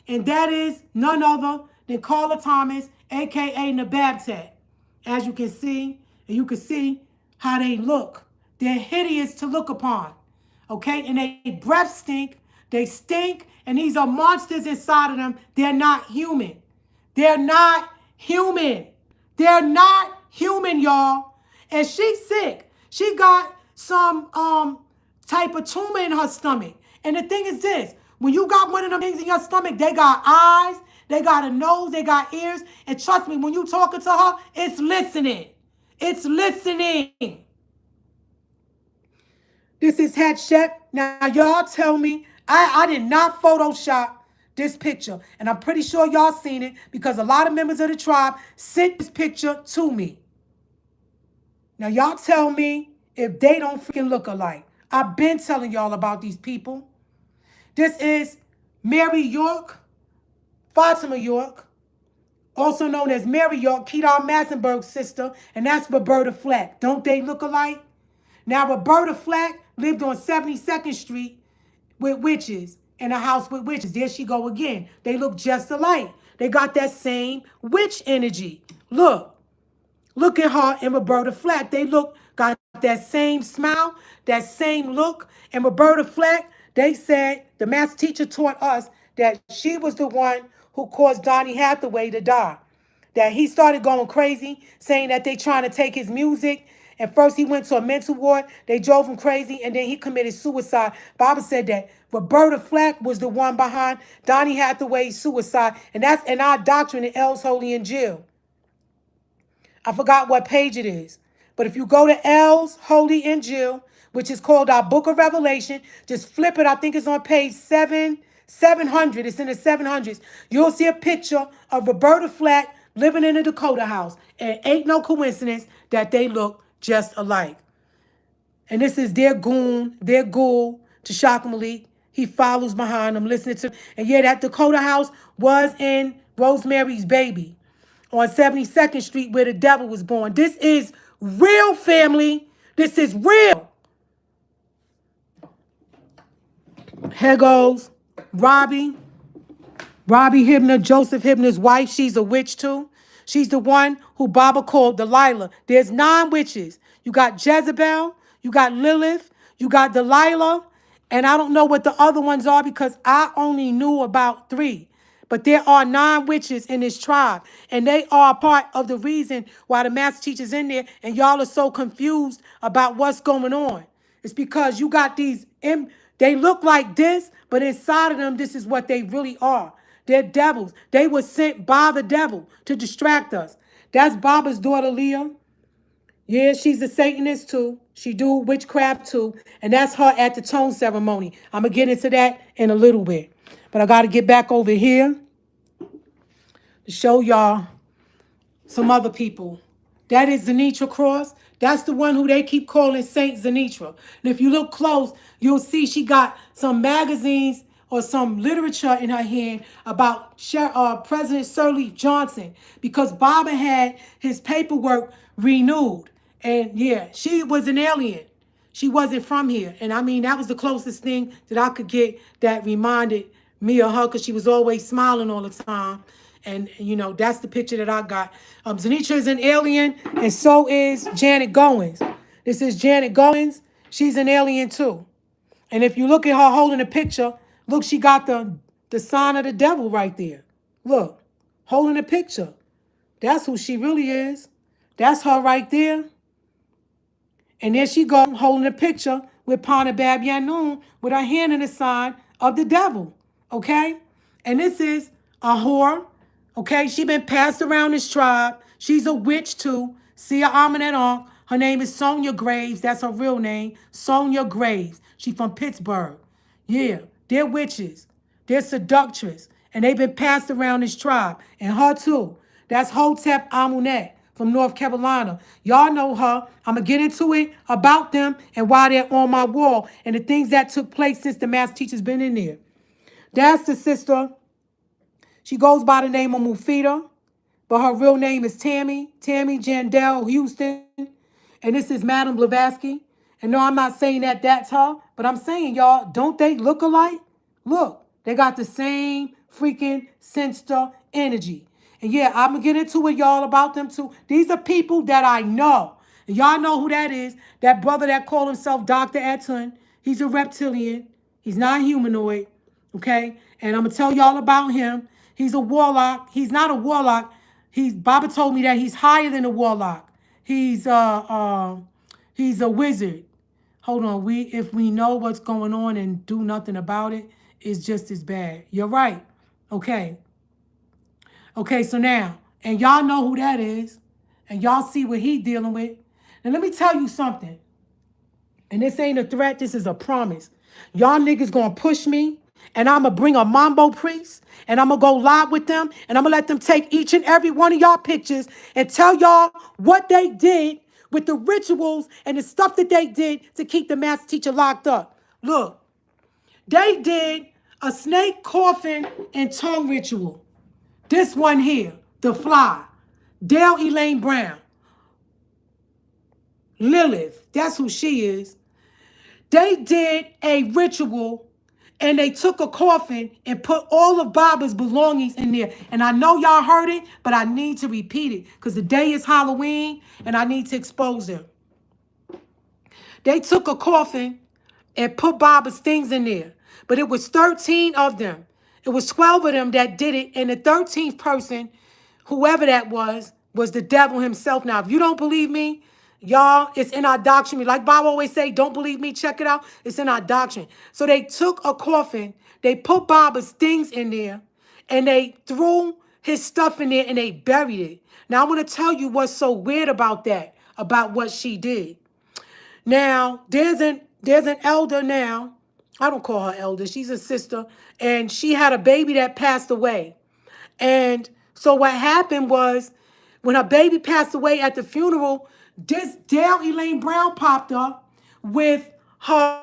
And that is none other than Carla Thomas, a.k.a. Nababtet. As you can see, and you can see how they look. They're hideous to look upon. Okay? And they breath stink. They stink. And these are monsters inside of them. They're not human. They're not human. They're not human, y'all. And she's sick. She got some type of tumor in her stomach. And the thing is this. When you got one of them things in your stomach, they got eyes, they got a nose, they got ears. And trust me, when you talking to her, it's listening. It's listening. This is Hatchet. Now, y'all tell me, I did not Photoshop this picture. And I'm pretty sure y'all seen it because a lot of members of the tribe sent this picture to me. Now, y'all tell me if they don't freaking look alike. I've been telling y'all about these people. This is Mary York, Fatima York, also known as Mary York, Kedar Massenberg's sister, and that's Roberta Flack. Don't they look alike? Now, Roberta Flack lived on 72nd Street with witches, in a house with witches. There she go again. They look just alike. They got that same witch energy. Look. Look at her and Roberta Flack. They got that same smile, that same look. And Roberta Flack, they said, the master teacher taught us that she was the one who caused Donny Hathaway to die. That he started going crazy, saying that they trying to take his music. And first he went to a mental ward. They drove him crazy, and then he committed suicide. Baba said that Roberta Flack was the one behind Donny Hathaway's suicide. And that's in our doctrine in L's Holy and Jill. I forgot what page it is. But if you go to L's Holy and Jill, which is called our Book of Revelation, just flip it. I think it's on page 700. It's in the 700s. You'll see a picture of Roberta Flack living in a Dakota house. And ain't no coincidence that they look just alike. And this is their goon, their ghoul, Tashaka Malik. He follows behind them, listening to. And yeah, that Dakota house was in Rosemary's Baby on 72nd Street where the devil was born. This is real, family. This is real. Here goes Robbie. Robbie Hibner, Joseph Hibner's wife. She's a witch too. She's the one who Baba called Delilah. There's 9 witches. You got Jezebel. You got Lilith. You got Delilah. And I don't know what the other ones are because I only knew about 3. But there are 9 witches in this tribe. And they are part of the reason why the master teacher's in there and y'all are so confused about what's going on. It's because you got these, they look like this, but inside of them, this is what they really are. They're devils. They were sent by the devil to distract us. That's Baba's daughter, Leah. Yeah, she's a Satanist too. She do witchcraft too. And that's her at the tone ceremony. I'm going to get into that in a little bit. But I got to get back over here to show y'all some other people. That is Zenitra Cross. That's the one who they keep calling Saint Zenitra. And if you look close, you'll see she got some magazines or some literature in her hand about President Sirleaf Johnson because Baba had his paperwork renewed. And yeah, she was an alien. She wasn't from here. And I mean, that was the closest thing that I could get that reminded me of her because she was always smiling all the time. And, you know, that's the picture that I got. Zenitra is an alien, and so is Janet Goins. This is Janet Goins. She's an alien, too. And if you look at her holding the picture, look, she got the sign of the devil right there. Look, holding the picture. That's who she really is. That's her right there. And there she go, holding a picture with Panabab Yanun with her hand in the sign of the devil. Okay? And this is a whore. Okay? She been passed around this tribe. She's a witch too. Sia Aminet Ankh. Her name is Sonia Graves. That's her real name. Sonia Graves. She from Pittsburgh. Yeah. They're witches. They're seductress. And they've been passed around this tribe. And her too. That's Hotep Amunet from North Carolina. Y'all know her. I'm going to get into it about them and why they're on my wall and the things that took place since the master teacher's been in there. That's the sister. She goes by the name of Mufida, but her real name is Tammy Jandell Houston. And this is Madame Blavatsky. And no, I'm not saying that that's her, but I'm saying, y'all, don't they look alike? Look, they got the same freaking sinister energy. And yeah, I'm going to get into it, y'all, about them too. These are people that I know. And y'all know who that is. That brother that called himself Dr. Atun. He's a reptilian. He's not humanoid. Okay? And I'm going to tell y'all about him. He's a warlock. He's not a warlock. Baba told me that he's higher than a warlock. He's a wizard. Hold on. If we know what's going on and do nothing about it, it's just as bad. You're right. Okay. Okay, so now, and y'all know who that is, and y'all see what he dealing with. Now, let me tell you something. And this ain't a threat. This is a promise. Y'all niggas gonna push me, and I'm gonna bring a mambo priest, and I'm gonna go live with them, and I'm gonna let them take each and every one of y'all pictures and tell y'all what they did with the rituals and the stuff that they did to keep the master teacher locked up. Look, they did a snake coffin and tongue ritual. This one here, the fly, Dale Elaine Brown, Lilith, that's who she is. They did a ritual and they took a coffin and put all of Baba's belongings in there. And I know y'all heard it, but I need to repeat it because the day is Halloween and I need to expose them. They took a coffin and put Baba's things in there. But it was 13 of them. It was 12 of them that did it. And the 13th person, whoever that was the devil himself. Now, if you don't believe me, y'all, it's in our doctrine. Like Bob always say, don't believe me, check it out. It's in our doctrine. So they took a coffin, they put Baba's things in there, and they threw his stuff in there and they buried it. Now, I want to tell you what's so weird about that, about what she did. Now, there's an elder now. I don't call her elder. She's a sister. And she had a baby that passed away. And so what happened was when her baby passed away at the funeral, this Dale Elaine Brown popped up with her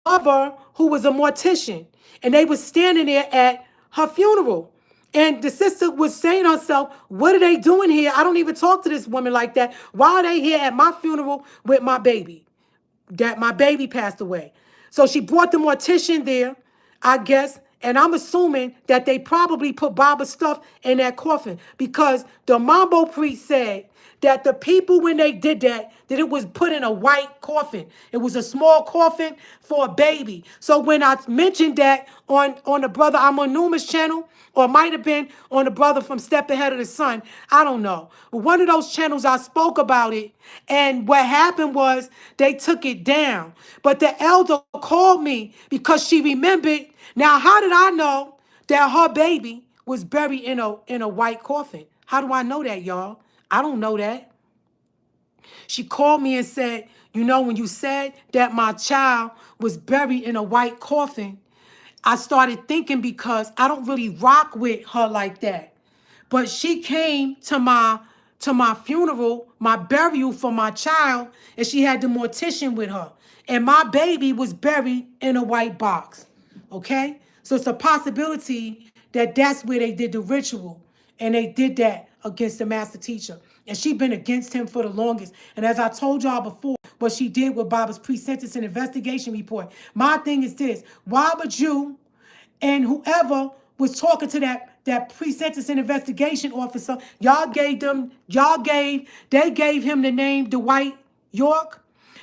mother, who was a mortician. And they was standing there at her funeral. And the sister was saying to herself, what are they doing here? I don't even talk to this woman like that. Why are they here at my funeral with my baby? That my baby passed away. So she brought the mortician there, I guess, and I'm assuming that they probably put Baba's stuff in that coffin because the Mambo priest said that the people, when they did that it was put in a white coffin. It was a small coffin for a baby. So when I mentioned that on the brother Amonuma's channel, or it might have been on the brother from Step Ahead of the Sun, I don't know. But one of those channels I spoke about it, and what happened was they took it down. But the elder called me because she remembered. Now, how did I know that her baby was buried in a white coffin? How do I know that, y'all? I don't know that. She called me and said, you know, when you said that my child was buried in a white coffin, I started thinking because I don't really rock with her like that. But she came to my funeral, my burial for my child, and she had the mortician with her. And my baby was buried in a white box. Okay? So it's a possibility that that's where they did the ritual. And they did that against the master teacher. And she been against him for the longest. And as I told y'all before, what she did with Baba's pre-sentence and investigation report. My thing is this. Why would you and whoever was talking to that pre-sentence and investigation officer, they gave him the name Dwight York.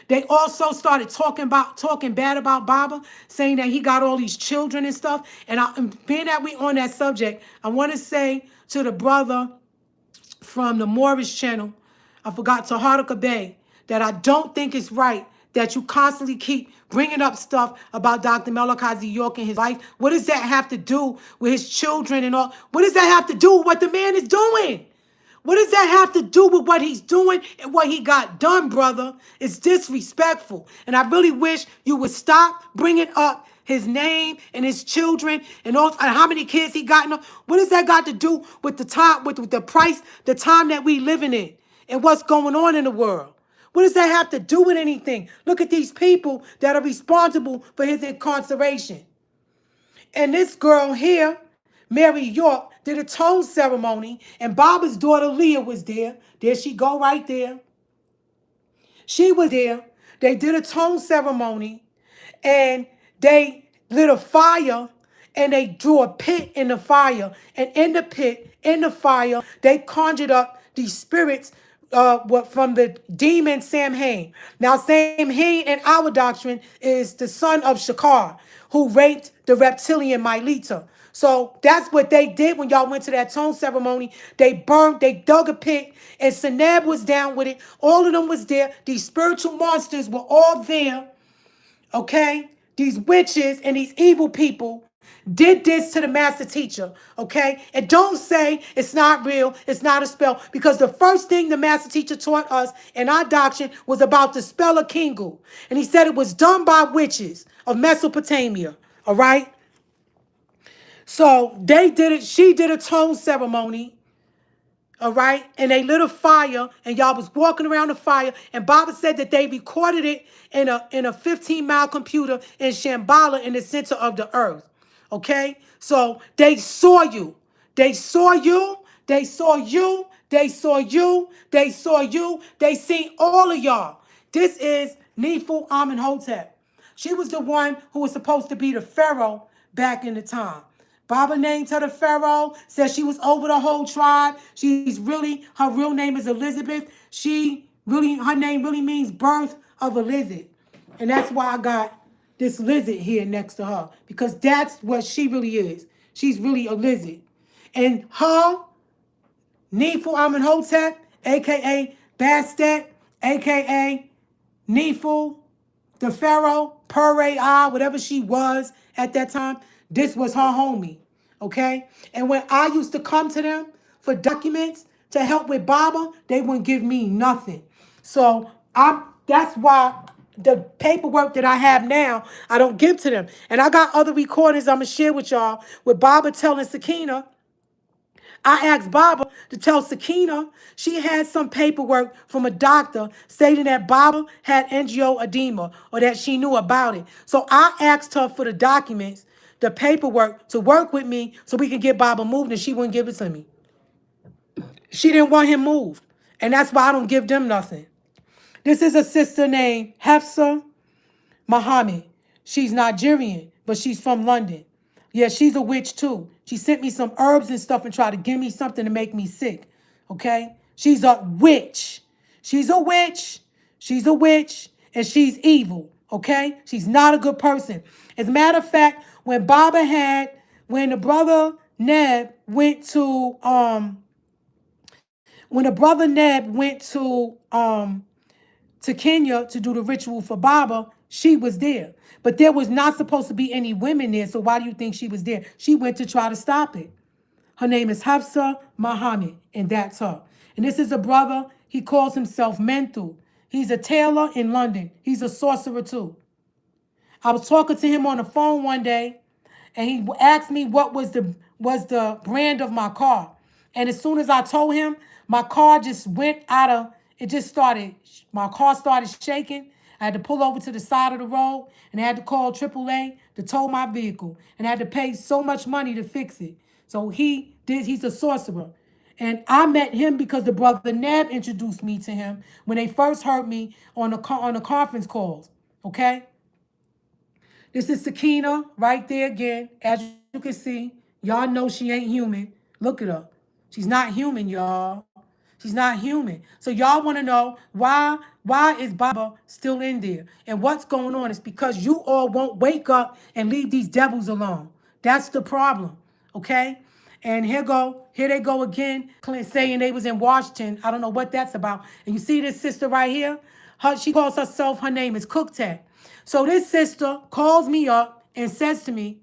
They also started talking bad about Baba, saying that he got all these children and stuff. And being that we on that subject, I want to say to the brother from the Morris channel, I forgot, to Hardica Bay, that I don't think it's right that you constantly keep bringing up stuff about Dr. Malachi York and his wife. What does that have to do with his children and all? What does that have to do with what the man is doing? What does that have to do with what he's doing and what he got done, brother? It's disrespectful. And I really wish you would stop bringing up his name and his children and all, and how many kids he got. What does that got to do with the time, with the price, the time that we living in and what's going on in the world? What does that have to do with anything? Look at these people that are responsible for his incarceration. And this girl here, Mary York, did a tone ceremony, and Baba's daughter Leah was there. There she go right there. She was there. They did a tone ceremony, and they lit a fire, and they drew a pit in the fire. And in the pit, in the fire, they conjured up these spirits from the demon Samhain. Now, Samhain in our doctrine is the son of Shakar, who raped the reptilian Mylita. So that's what they did when y'all went to that tone ceremony. They dug a pit, and Seneb was down with it. All of them was there. These spiritual monsters were all there. Okay? These witches and these evil people did this to the master teacher. Okay? And don't say it's not real, it's not a spell, because the first thing the master teacher taught us in our doctrine was about the spell of Kingu. And he said it was done by witches of Mesopotamia. All right? So they did it. She did a tone ceremony. All right. And they lit a fire, and y'all was walking around the fire. And Baba said that they recorded it in a 15-mile computer in Shambhala in the center of the earth. Okay. So they saw you. They saw you. They saw you. They saw you. They saw you. They seen all of y'all. This is Nefu Amenhotep. She was the one who was supposed to be the Pharaoh back in the time. Baba named her the Pharaoh, says she was over the whole tribe. She's really, her real name is Elizabeth. Her name really means birth of a lizard. And that's why I got this lizard here next to her, because that's what she really is. She's really a lizard. And her, Nefu Amenhotep, a.k.a. Bastet, a.k.a. Nefu, the Pharaoh, Pere-Ah, whatever she was at that time, this was her homie, okay? And when I used to come to them for documents to help with Baba, they wouldn't give me nothing. So that's why the paperwork that I have now, I don't give to them. And I got other recordings I'm going to share with y'all with Baba telling Sakina. I asked Baba to tell Sakina she had some paperwork from a doctor stating that Baba had angioedema or that she knew about it. So I asked her for the documents, the paperwork, to work with me so we could get Baba moved, and she wouldn't give it to me. She didn't want him moved, and that's why I don't give them nothing. This is a sister named Hefsa Muhammad. She's Nigerian, but she's from London. Yeah, she's a witch too. She sent me some herbs and stuff and tried to give me something to make me sick. Okay? She's a witch. She's a witch. She's a witch. And she's evil. Okay? She's not a good person. As a matter of fact, when the brother Neb went to Kenya to do the ritual for Baba, she was there. But there was not supposed to be any women there, so why do you think she was there? She went to try to stop it. Her name is Hafsa Muhammad, and that's her. And this is a brother, he calls himself Mentu. He's a tailor in London. He's a sorcerer too. I was talking to him on the phone one day, and he asked me what was the brand of my car. And as soon as I told him, my car just went out of, it just started, my car started shaking. I had to pull over to the side of the road, and I had to call AAA to tow my vehicle. And I had to pay so much money to fix it. So he's a sorcerer. And I met him because the brother Neb introduced me to him when they first heard me on the conference calls. Okay? This is Sakina right there again. As you can see, y'all know she ain't human. Look at her. She's not human, y'all. She's not human. So y'all want to know why is Baba still in there? And what's going on? It's because you all won't wake up and leave these devils alone. That's the problem. Okay? And here they go again, saying they was in Washington. I don't know what that's about. And you see this sister right here? She calls herself, her name is Cooktat. So this sister calls me up and says to me,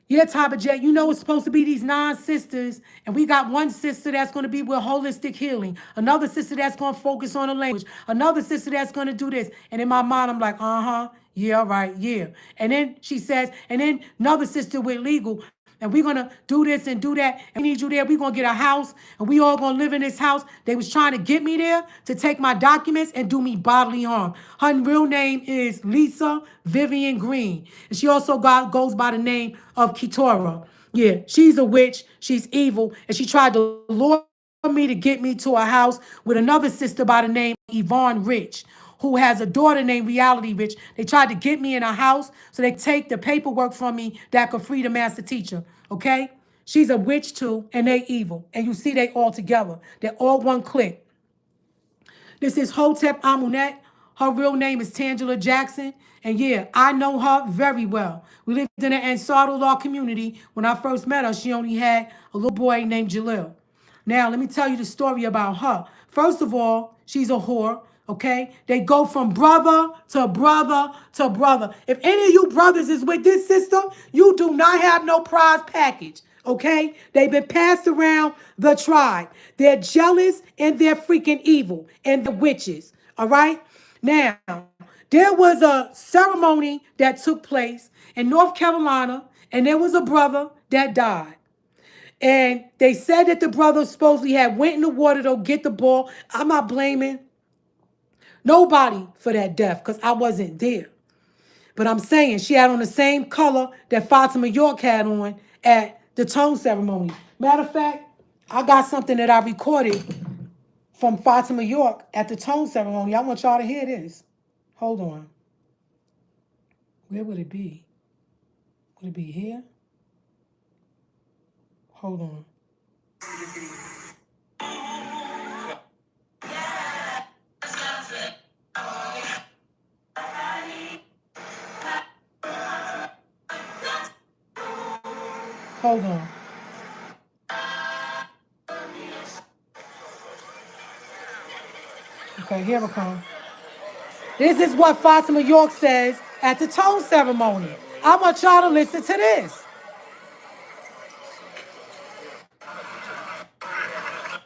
yeah, Tabitjet, you know it's supposed to be these 9 sisters, and we got one sister that's going to be with holistic healing, another sister that's going to focus on the language, another sister that's going to do this. And in my mind, I'm like, yeah, right, yeah. And then she says, and then another sister with legal, and we're going to do this and do that, and we need you there. We're going to get a house, and we all going to live in this house. They was trying to get me there to take my documents and do me bodily harm. Her real name is Lisa Vivian Green, and she also goes by the name of Kitora. Yeah, she's a witch. She's evil, and she tried to lure me to get me to a house with another sister by the name Yvonne Rich, who has a daughter named Reality Rich. They tried to get me in a house so they take the paperwork from me that could free the master teacher, okay? She's a witch too, and they evil. And you see they all together. They're all one clique. This is Hotep Amunet. Her real name is Tangela Jackson. And yeah, I know her very well. We lived in an Ansarullah community. When I first met her, she only had a little boy named Jalil. Now, let me tell you the story about her. First of all, she's a whore, okay? They go from brother to brother to brother. If any of you brothers is with this sister, you do not have no prize package, okay? They've been passed around the tribe. They're jealous and they're freaking evil and the witches, all right? Now, there was a ceremony that took place in North Carolina, and there was a brother that died. And they said that the brother supposedly had went in the water to get the ball. I'm not blaming nobody for that death because I wasn't there. But I'm saying she had on the same color that Fatima York had on at the tone ceremony. Matter of fact, I got something that I recorded from Fatima York at the tone ceremony. I want y'all to hear this. Hold on. Where would it be? Would it be here? Hold on. Hold on. Okay, here we come. This is what Fatima York says at the tone ceremony. I want y'all to listen to this.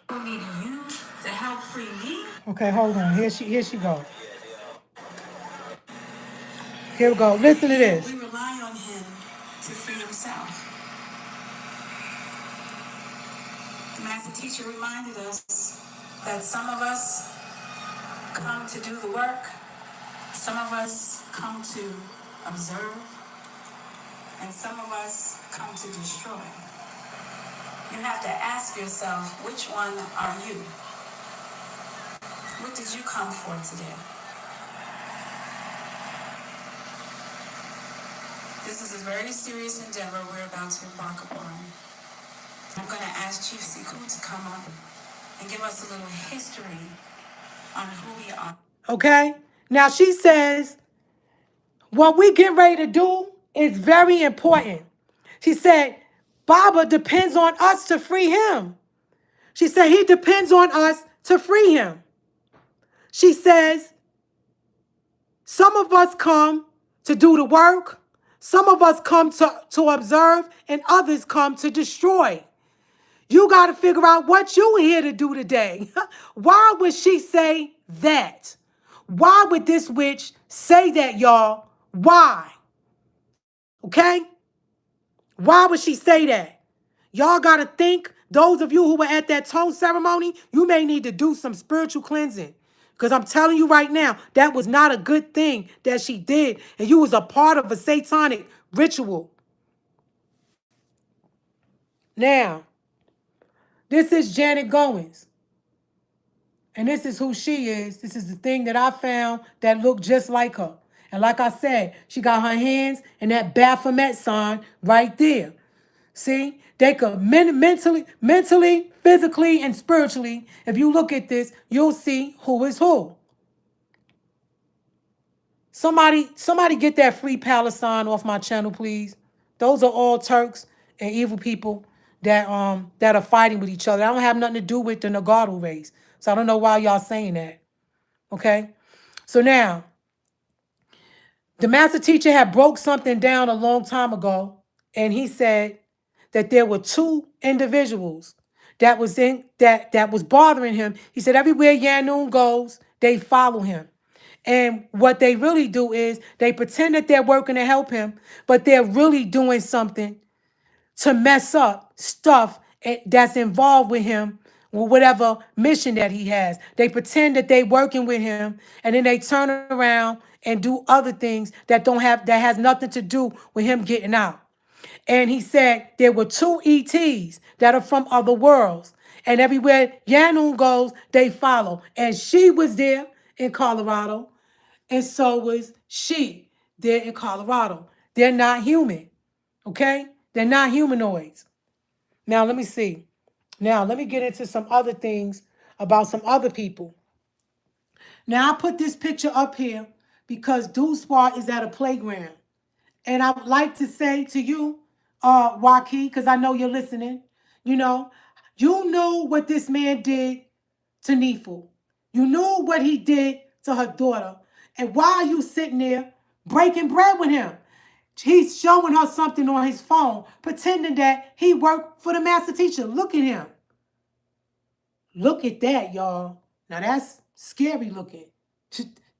I need you to help free me. Okay, hold on. Here she go. Here we go. Listen to this. We rely on him to free himself. The master teacher reminded us that some of us come to do the work, some of us come to observe, and some of us come to destroy. You have to ask yourself, which one are you? What did you come for today? This is a very serious endeavor we're about to embark upon. I'm going to ask Chief Siku to come up and give us a little history on who we are. Okay? Now she says, what we get ready to do is very important. She said, Baba depends on us to free him. She said, he depends on us to free him. She says, some of us come to do the work, some of us come to observe, and others come to destroy. You got to figure out what you here to do today. Why would she say that? Why would this witch say that, y'all? Why? Okay? Why would she say that? Y'all got to think, those of you who were at that tone ceremony, you may need to do some spiritual cleansing. Because I'm telling you right now, that was not a good thing that she did. And you was a part of a satanic ritual. Now, this is Janet Goins. And this is who she is. This is the thing that I found that looked just like her. And like I said, she got her hands in that Baphomet sign right there. See, they could mentally, physically, and spiritually, if you look at this, you'll see who is who. Somebody get that free Palestine off my channel, please. Those are all Turks and evil people that are fighting with each other. I don't have nothing to do with the Nagaru race. So I don't know why y'all saying that. Okay? So now, the master teacher had broke something down a long time ago, and he said that there were two individuals that was bothering him. He said everywhere Yanun goes, they follow him. And what they really do is they pretend that they're working to help him, but they're really doing something to mess up stuff that's involved with him, or whatever mission that he has. They pretend that they're working with him, and then they turn around and do other things that has nothing to do with him getting out. And he said there were two ETs that are from other worlds. And everywhere Yanun goes, they follow. And she was there in Colorado. And so was she there in Colorado. They're not human. Okay? They're not humanoids. Now, let me see. Now, let me get into some other things about some other people. Now, I put this picture up here because Duswa is at a playground. And I would like to say to you, Waki, because I know you're listening, you know what this man did to Nefu. You knew what he did to her daughter. And why are you sitting there breaking bread with him? He's showing her something on his phone, pretending that he worked for the master teacher. Look at him. Look at that, y'all. Now that's scary looking.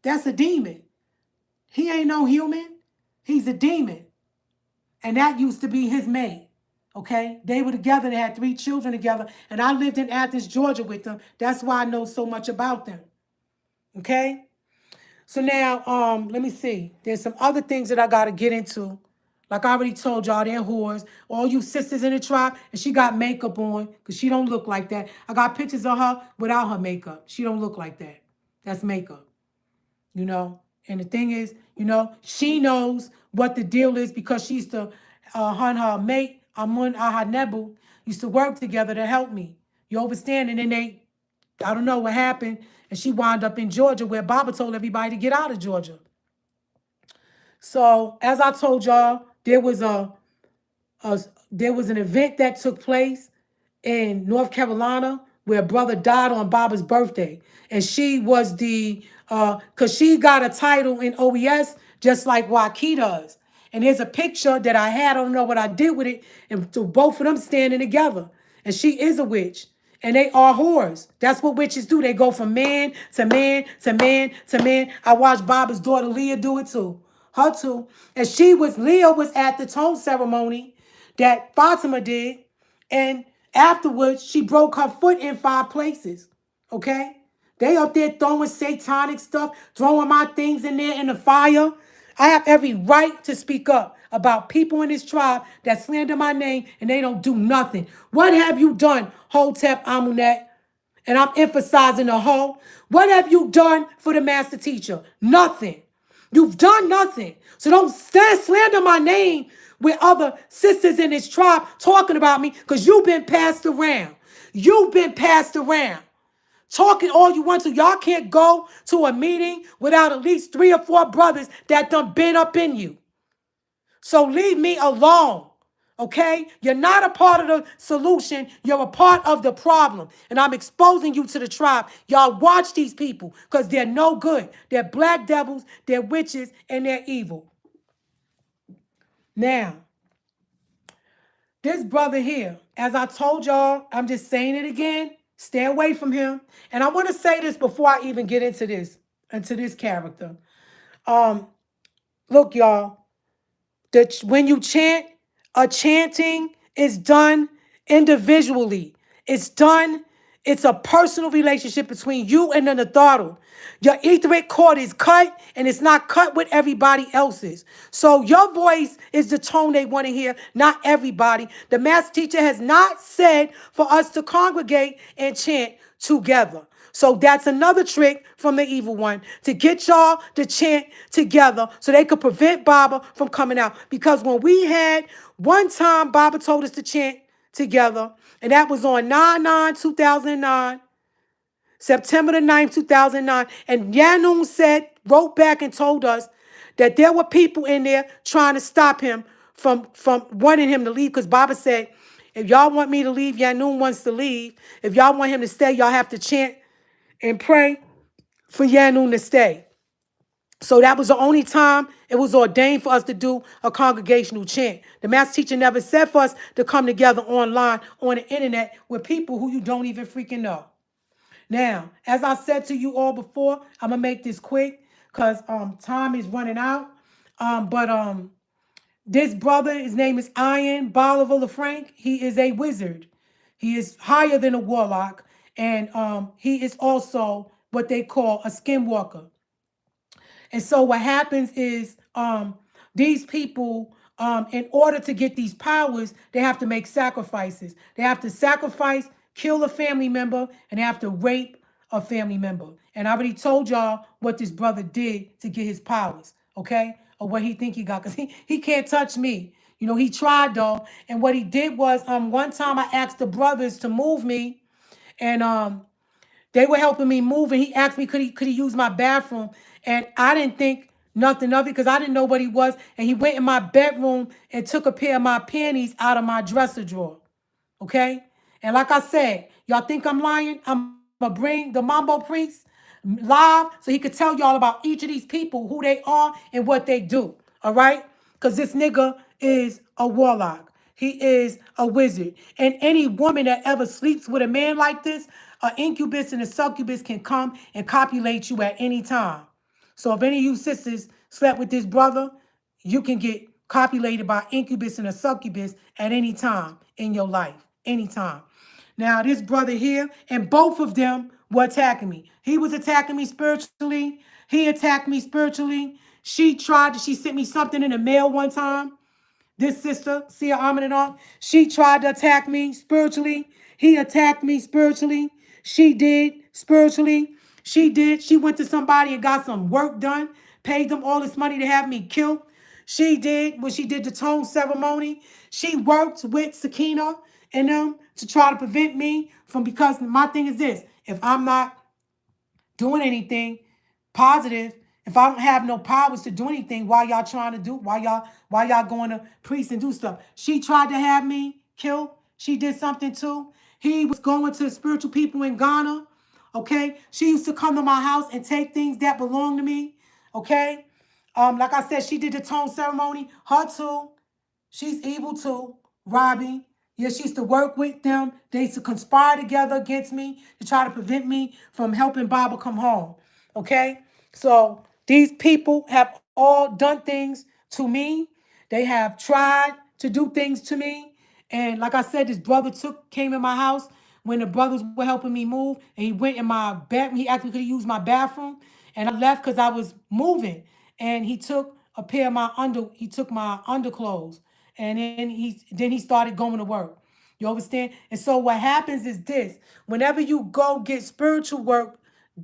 That's a demon. He ain't no human. He's a demon. And that used to be his mate. Okay? They were together. They had 3 children together. And I lived in Athens, Georgia with them. That's why I know so much about them. Okay? So now, let me see. There's some other things that I got to get into. Like I already told y'all, they're whores. All you sisters in the tribe, and she got makeup on because she don't look like that. I got pictures of her without her makeup. She don't look like that. That's makeup. You know? And the thing is, she knows what the deal is because she used to, her and her mate, Amun Ahanebu, used to work together to help me. You understand? And then I don't know what happened, and she wound up in Georgia where Baba told everybody to get out of Georgia. So as I told y'all, a there was an event that took place in North Carolina where a brother died on Baba's birthday. And she was because she got a title in OES just like Waki does. And here's a picture that I had. I don't know what I did with it. And to both of them standing together. And she is a witch. And they are whores. That's what witches do. They go from man to man to man to man. I watched Baba's daughter Leah do it too. Her too. And Leah was at the tone ceremony that Fatima did. And afterwards, she broke her foot in 5 places. Okay? They up there throwing satanic stuff, throwing my things in there in the fire. I have every right to speak up about people in this tribe that slander my name and they don't do nothing. What have you done, Hotep Amunet? And I'm emphasizing the whole. What have you done for the master teacher? Nothing. You've done nothing. So don't slander my name with other sisters in this tribe talking about me because you've been passed around. You've been passed around. Talking all you want to. Y'all can't go to a meeting without at least 3 or 4 brothers that done been up in you. So leave me alone. Okay? You're not a part of the solution. You're a part of the problem. And I'm exposing you to the tribe. Y'all watch these people because they're no good. They're black devils, they're witches, and they're evil. Now, this brother here, as I told y'all, I'm just saying it again. Stay away from him. And I want to say this before I even get into this character. Look, y'all. When you chant, a chanting is done individually. It's a personal relationship between you and the Natharu. Your etheric cord is cut, and it's not cut with everybody else's. So your voice is the tone they want to hear, not everybody. The master teacher has not said for us to congregate and chant together. So that's another trick from the evil one to get y'all to chant together so they could prevent Baba from coming out. Because when we had one time, Baba told us to chant together, and that was on 9/9/2009, September the 9th, 2009. And Yanun wrote back and told us that there were people in there trying to stop him from wanting him to leave because Baba said, if y'all want me to leave, Yanun wants to leave. If y'all want him to stay, y'all have to chant and pray for Yanun to stay. So that was the only time it was ordained for us to do a congregational chant. The master teacher never said for us to come together online on the internet with people who you don't even freaking know. Now, as I said to you all before, I'm gonna make this quick because time is running out. But this brother, his name is Ian Bolivar LaFranc. He is a wizard. He is higher than a warlock, and he is also what they call a skinwalker. And so what happens is these people, in order to get these powers, they have to make sacrifices. They have to sacrifice, kill a family member, and they have to rape a family member. And I already told y'all what this brother did to get his powers, okay? Or what he think he got, because he can't touch me. He tried though. And what he did was, one time I asked the brothers to move me, and they were helping me move, and he asked me could he use my bathroom, and I didn't think nothing of it because I didn't know what he was, and he went in my bedroom and took a pair of my panties out of my dresser drawer. Okay? And like I said, y'all think I'm lying? I'm gonna bring the Mambo Priest live so he could tell y'all about each of these people, who they are and what they do. All right? Because this nigga is a warlock. He is a wizard. And any woman that ever sleeps with a man like this, an incubus and a succubus can come and copulate you at any time. So if any of you sisters slept with this brother, you can get copulated by incubus and a succubus at any time in your life. Anytime. Now, this brother here, and both of them were attacking me. He was attacking me spiritually. He attacked me spiritually. She sent me something in the mail one time. This sister, Sia Aminadon, she tried to attack me spiritually. He attacked me spiritually. She did spiritually. She did. She went to somebody and got some work done paid them all this money to have me killed. She did when she did the tone ceremony. She worked with Sakina and them to try to prevent me from, because my thing is this: if I'm not doing anything positive, if I don't have no powers to do anything, why y'all trying to do, why y'all going to priest and do stuff? She tried to have me killed. She did something too. He was going to spiritual people in Ghana. Okay. She used to come to my house and take things that belong to me. Okay. Like I said, she did the tone ceremony. Her too. She's evil too, Robbie. Yeah, she used to work with them. They used to conspire together against me to try to prevent me from helping Baba come home. Okay? So these people have all done things to me. They have tried to do things to me. And like I said, this brother came in my house when the brothers were helping me move, and he went in my bed. He asked me could he use my bathroom, and I left because I was moving. And he took a pair of he took my underclothes, and then he started going to work. You understand? And so what happens is this: whenever you go get spiritual work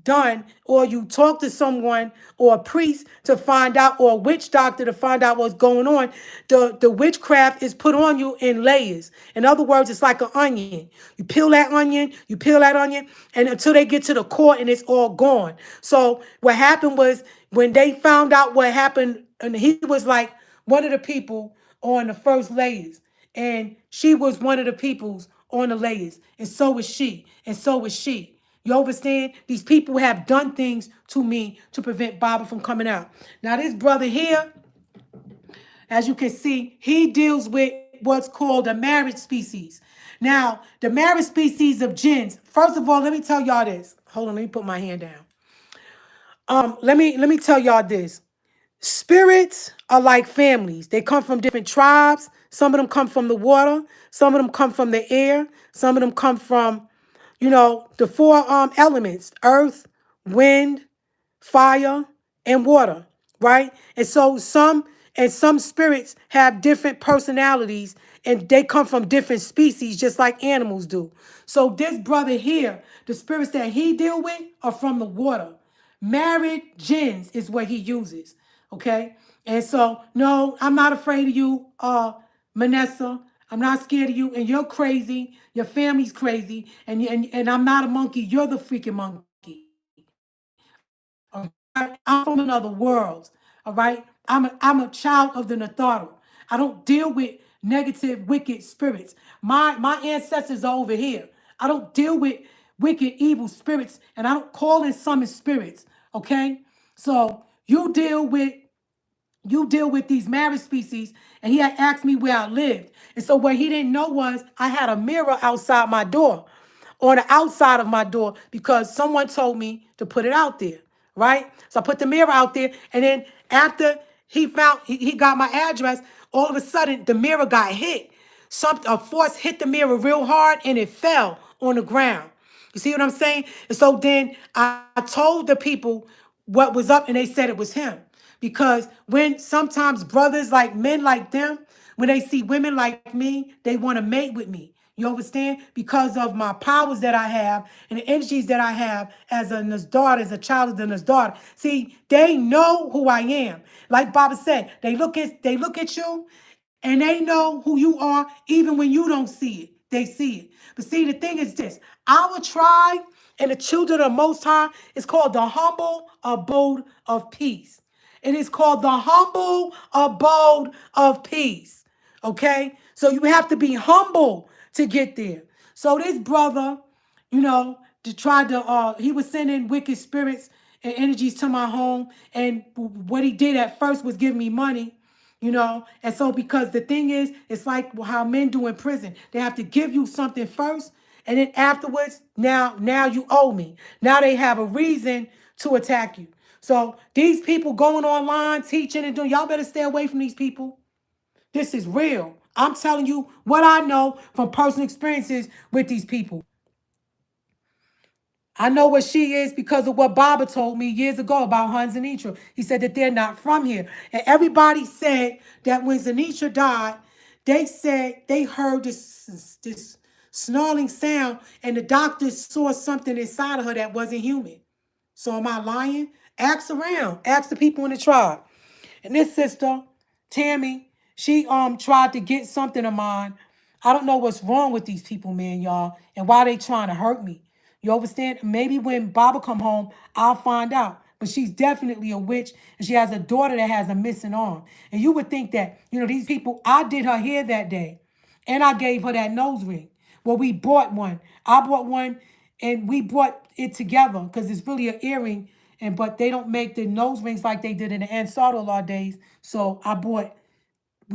done, or you talk to someone or a priest to find out, or a witch doctor to find out what's going on, the witchcraft is put on you in layers. In other words, it's like an onion. You peel that onion, and until they get to the core and it's all gone. So what happened was, when they found out what happened, and he was like one of the people on the first layers, and she was one of the peoples on the layers, and so was she, and so was she. You understand? These people have done things to me to prevent Baba from coming out. Now, this brother here, as you can see, he deals with what's called a marriage species. Now, the marriage species of jinns, first of all, let me tell y'all this. Hold on, let me put my hand down. Let me tell y'all this. Spirits are like families. They come from different tribes. Some of them come from the water. Some of them come from the air. Some of them come from, the four elements: earth, wind, fire, and water, right? And so some spirits have different personalities, and they come from different species, just like animals do. So this brother here, the spirits that he deal with are from the water. Married jinns is what he uses. Okay. And so, no, I'm not afraid of you, Manessa. I'm not scared of you, and you're crazy. Your family's crazy, and I'm not a monkey. You're the freaking monkey. All right, I'm from another world. All right, I'm a child of the Natharu. I don't deal with negative, wicked spirits. My ancestors are over here. I don't deal with wicked, evil spirits, and I don't call in summon spirits. Okay, so you deal with these marriage species, and he had asked me where I lived. And so what he didn't know was I had a mirror outside my door, on the outside of my door, because someone told me to put it out there, right? So I put the mirror out there, and then after he got my address, all of a sudden the mirror got hit. A force hit the mirror real hard, and it fell on the ground. You see what I'm saying? And so then I told the people what was up, and they said it was him. Because when sometimes brothers, like men like them, when they see women like me, they want to mate with me. You understand? Because of my powers that I have and the energies that I have as a Nasdar, as a child of the Nasdar. See, they know who I am. Like Baba said, they look at you, and they know who you are even when you don't see it. They see it. But see, the thing is this: our tribe and the children of the Most High is called the humble abode of peace. It is called the humble abode of peace. Okay? So you have to be humble to get there. So this brother, he was sending wicked spirits and energies to my home. And what he did at first was give me money. And so, because the thing is, it's like how men do in prison. They have to give you something first, and then afterwards, now you owe me. Now they have a reason to attack you. So these people going online teaching and doing, y'all better stay away from these people. This is real. I'm telling you what I know from personal experiences with these people. I know what she is because of what Baba told me years ago about Hun Zanitra. He said that they're not from here. And everybody said that when Zanitra died, they said they heard this snarling sound, and the doctors saw something inside of her that wasn't human. So am I lying? Ask around. Ask the people in the tribe. And this sister, Tammy, she tried to get something of mine. I don't know what's wrong with these people, man, y'all, and why they trying to hurt me. You understand? Maybe when Baba come home, I'll find out. But she's definitely a witch, and she has a daughter that has a missing arm. And you would think that, these people, I did her hair that day, and I gave her that nose ring. Well, we bought one. I bought one, and we bought it together because it's really an earring. And but they don't make the nose rings like they did in the Ansarullah days. So I bought.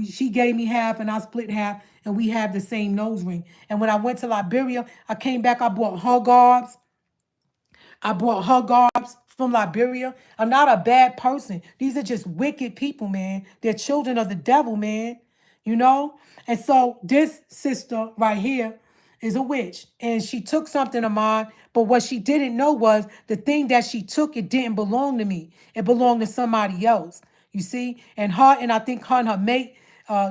She gave me half, and I split half, and we have the same nose ring. And when I went to Liberia, I came back. I bought her garbs. I brought her garbs from Liberia. I'm not a bad person. These are just wicked people, man. They're children of the devil, man. You know? And so this sister right here is a witch. And she took something of mine, but what she didn't know was the thing that she took, it didn't belong to me. It belonged to somebody else. You see? And her, and I think her and her mate,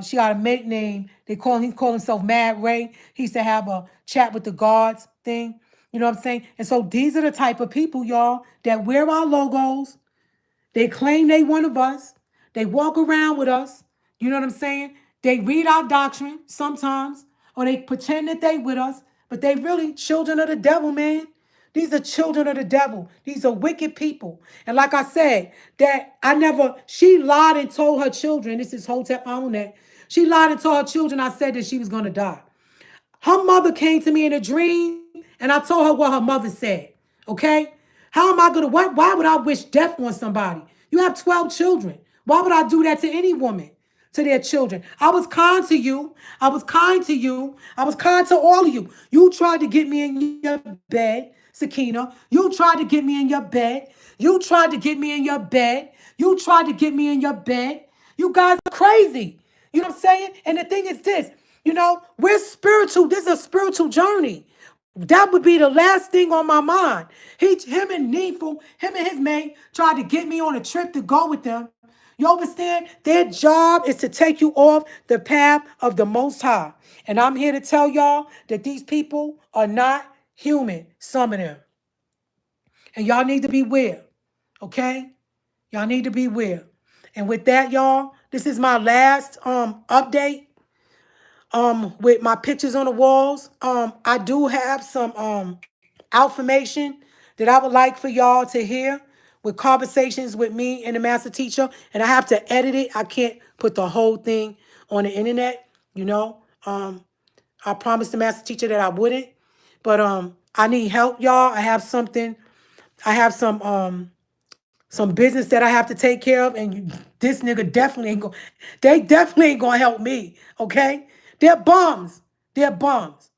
she got a mate name. He called himself Mad Ray. He used to have a chat with the guards thing. You know what I'm saying? And so these are the type of people, y'all, that wear our logos. They claim they one of us. They walk around with us. You know what I'm saying? They read our doctrine sometimes, or they pretend that they with us, but they really children of the devil, man. These are children of the devil. These are wicked people. And like I said, she lied and told her children, this is Hotep Amunet, she lied and told her children I said that she was going to die. Her mother came to me in a dream, and I told her what her mother said. Okay? How am I gonna why would I wish death on somebody? You have 12 children. Why would I do that to any woman? To their children. I was kind to you. I was kind to you. I was kind to all of you. You tried to get me in your bed, Sakina. You tried to get me in your bed. You tried to get me in your bed. You tried to get me in your bed. You guys are crazy. You know what I'm saying? And the thing is this, we're spiritual. This is a spiritual journey. That would be the last thing on my mind. Him and Neeful, him and his mate tried to get me on a trip to go with them. You understand? Their job is to take you off the path of the Most High. And I'm here to tell y'all that these people are not human, some of them. And y'all need to beware, okay? Y'all need to beware. And with that, y'all, this is my last update with my pictures on the walls. I do have some affirmation that I would like for y'all to hear with conversations with me and the master teacher. And I have to edit it. I can't put the whole thing on the internet, you know. I promised the master teacher that I wouldn't. But I need help, y'all. I have some business that I have to take care of, and this nigga definitely ain't they definitely ain't gonna help me, okay? They're bums. They're bums.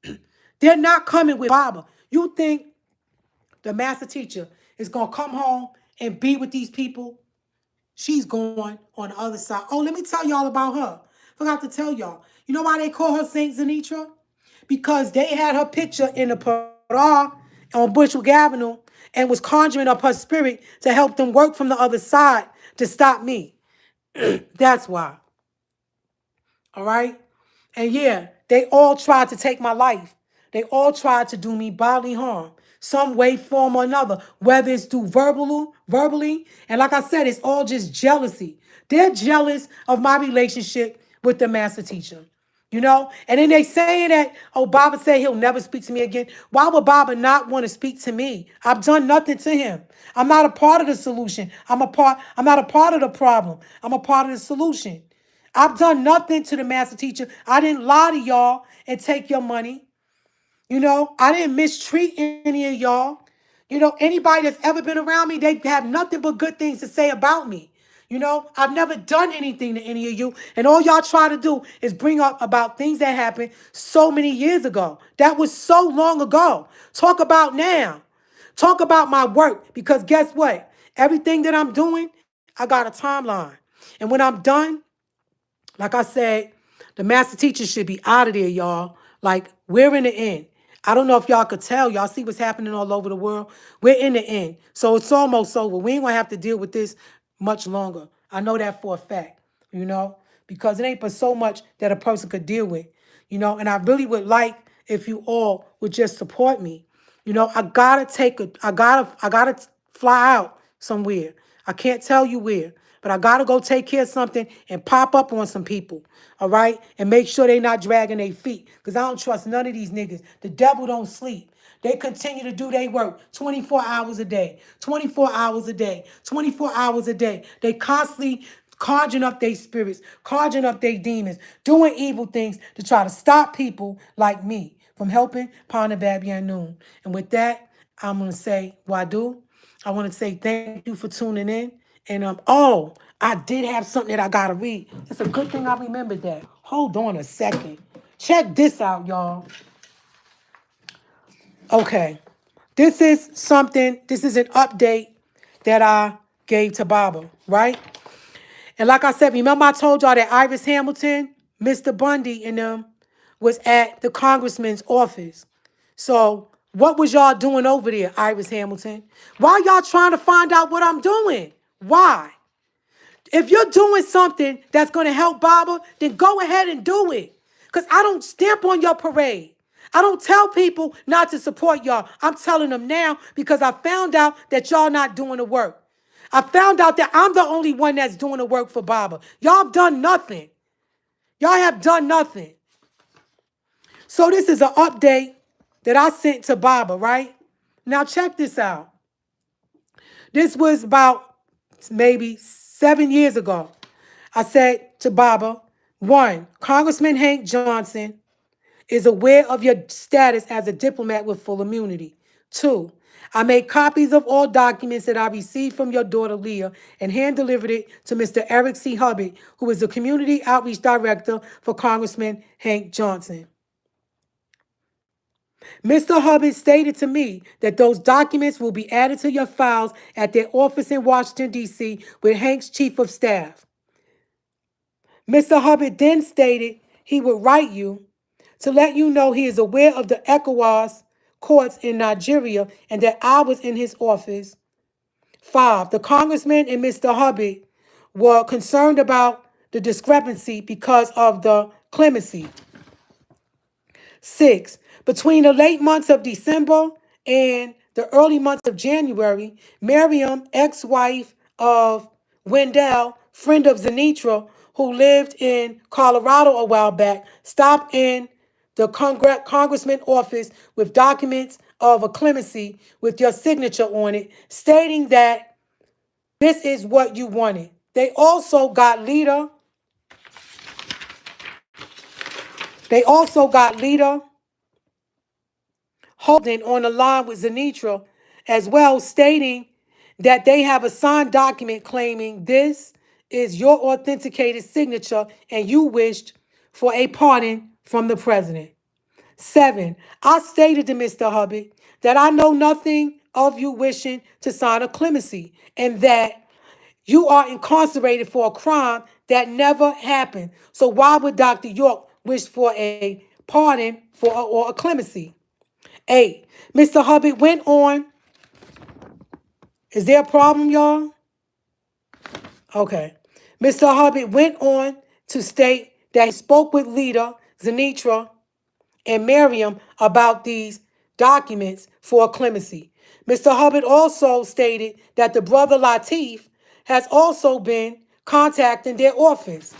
They're not coming with Baba. You think the master teacher is gonna come home and be with these people? She's going on the other side. Oh, let me tell y'all about her. Forgot to tell y'all. You know why they call her Saint Zanitra? Because they had her picture in the parah on Bushwick Avenue and was conjuring up her spirit to help them work from the other side to stop me. That's why. All right? And yeah, they all tried to take my life. They all tried to do me bodily harm, some way, form, or another, whether it's through verbally. And like I said, it's all just jealousy. They're jealous of my relationship with the master teacher. And then they saying that, oh, Baba said he'll never speak to me again. Why would Baba not want to speak to me? I've done nothing to him. I'm not a part of the solution. I'm not a part of the problem. I'm a part of the solution. I've done nothing to the master teacher. I didn't lie to y'all and take your money. I didn't mistreat any of y'all. Anybody that's ever been around me, they have nothing but good things to say about me. I've never done anything to any of you. And all y'all try to do is bring up about things that happened so many years ago. That was so long ago. Talk about now. Talk about my work. Because guess what? Everything that I'm doing, I got a timeline. And when I'm done, like I said, the master teacher should be out of there, y'all. Like, we're in the end. I don't know if y'all could tell. Y'all see what's happening all over the world? We're in the end. So it's almost over. We ain't going to have to deal with this much longer. I know that for a fact, because it ain't but so much that a person could deal with, and I really would like if you all would just support me. I gotta fly out somewhere. I can't tell you where, but I gotta go take care of something and pop up on some people, all right? And make sure they not dragging their feet, because I don't trust none of these niggas. The devil don't sleep. They continue to do their work 24 hours a day, 24 hours a day, 24 hours a day. They constantly conjuring up their spirits, conjuring up their demons, doing evil things to try to stop people like me from helping Ponder Babian Noon. And with that, I'm going to say, Wadu. I want to say thank you for tuning in. And I did have something that I gotta read. It's a good thing I remembered that. Hold on a second. Check this out, y'all. Okay. This is an update that I gave to Baba, right? And like I said, remember I told y'all that Iris Hamilton, Mr. Bundy, and them was at the congressman's office. So what was y'all doing over there, Iris Hamilton? Why y'all trying to find out what I'm doing? Why? If you're doing something that's going to help Baba, then go ahead and do it. Because I don't stamp on your parade. I don't tell people not to support y'all. I'm telling them now because I found out that y'all not doing the work. I found out that I'm the only one that's doing the work for Baba. Y'all have done nothing. Y'all have done nothing. So this is an update that I sent to Baba, right? Now check this out. This was about maybe 7 years ago. I said to Baba, 1, Congressman Hank Johnson is aware of your status as a diplomat with full immunity. 2, I made copies of all documents that I received from your daughter Leah and hand-delivered it to Mr. Eric C. Hubbard, who is the Community Outreach Director for Congressman Hank Johnson. Mr. Hubbard stated to me that those documents will be added to your files at their office in Washington, D.C. with Hank's chief of staff. Mr. Hubbard then stated he would write you to let you know he is aware of the ECOWAS courts in Nigeria and that I was in his office. 5, the congressman and Mr. Hubbard were concerned about the discrepancy because of the clemency. 6, between the late months of December and the early months of January, Miriam, ex-wife of Wendell, friend of Zenitra, who lived in Colorado a while back, stopped in the congressman's office with documents of a clemency with your signature on it, stating that this is what you wanted. They also got leader. Holden on the line with Zenitra as well, stating that they have a signed document claiming this is your authenticated signature and you wished for a pardon from the president. 7, I stated to Mr. Hubbard that I know nothing of you wishing to sign a clemency and that you are incarcerated for a crime that never happened. So why would Dr. York wish for a pardon or a clemency? 8, Mr. Hubbard went on. Is there a problem, y'all? Okay. Mr. Hubbard went on to state that he spoke with leader Zenitra and Miriam about these documents for clemency. Mr. Hubbard also stated that the brother Latif has also been contacting their office.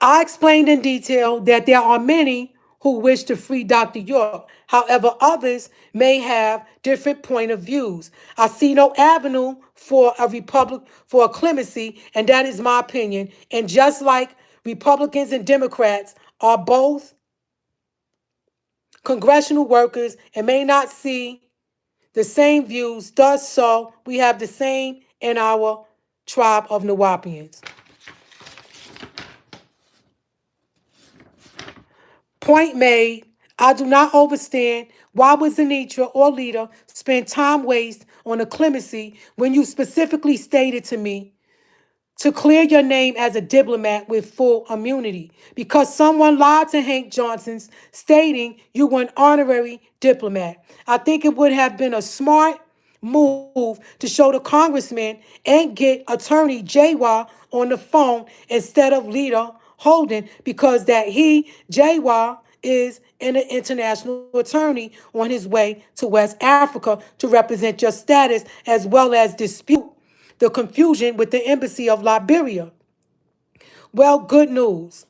I explained in detail that there are many who wish to free Dr. York. However, others may have different point of views. I see no avenue for a clemency, and that is my opinion. And just like Republicans and Democrats are both congressional workers and may not see the same views, thus so we have the same in our tribe of Nawapians. Point made. I do not understand why would Zenitra or Leader spend time waste on a clemency when you specifically stated to me to clear your name as a diplomat with full immunity because someone lied to Hank Johnson stating you were an honorary diplomat. I think it would have been a smart move to show the congressman and get attorney Jaywa on the phone instead of Leader Holden because that he, Jaywa, is an international attorney on his way to West Africa to represent your status as well as dispute the confusion with the embassy of Liberia. Well, good news.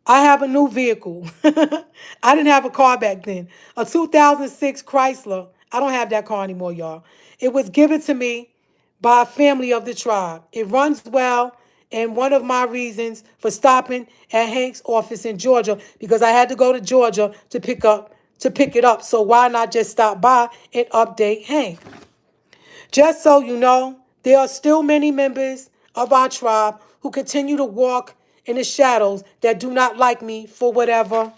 I have a new vehicle. I didn't have a car back then. A 2006 Chrysler. I don't have that car anymore, y'all. It was given to me by a family of the tribe. It runs well, and one of my reasons for stopping at Hank's office in Georgia because I had to go to Georgia to pick it up. So why not just stop by and update Hank? Just so you know, there are still many members of our tribe who continue to walk in the shadows that do not like me for whatever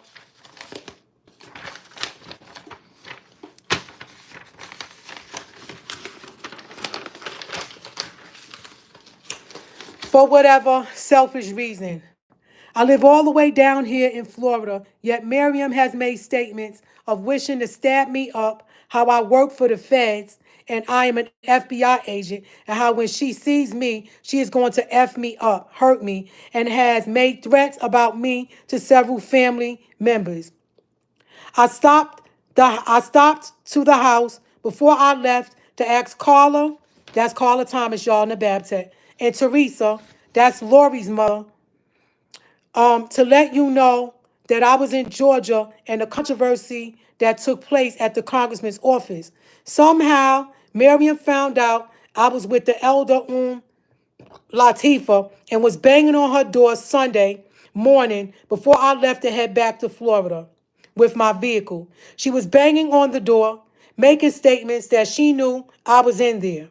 selfish reason. I live all the way down here in Florida, yet Miriam has made statements of wishing to stab me up, how I work for the feds and I am an FBI agent, and how when she sees me, she is going to F me up, hurt me, and has made threats about me to several family members. I stopped to the house before I left to ask Carla, that's Carla Thomas, y'all in the Tabitjet, and Teresa, that's Lori's mother, to let you know that I was in Georgia and the controversy that took place at the congressman's office. Somehow, Miriam found out I was with the elder Latifa and was banging on her door Sunday morning before I left to head back to Florida with my vehicle. She was banging on the door, making statements that she knew I was in there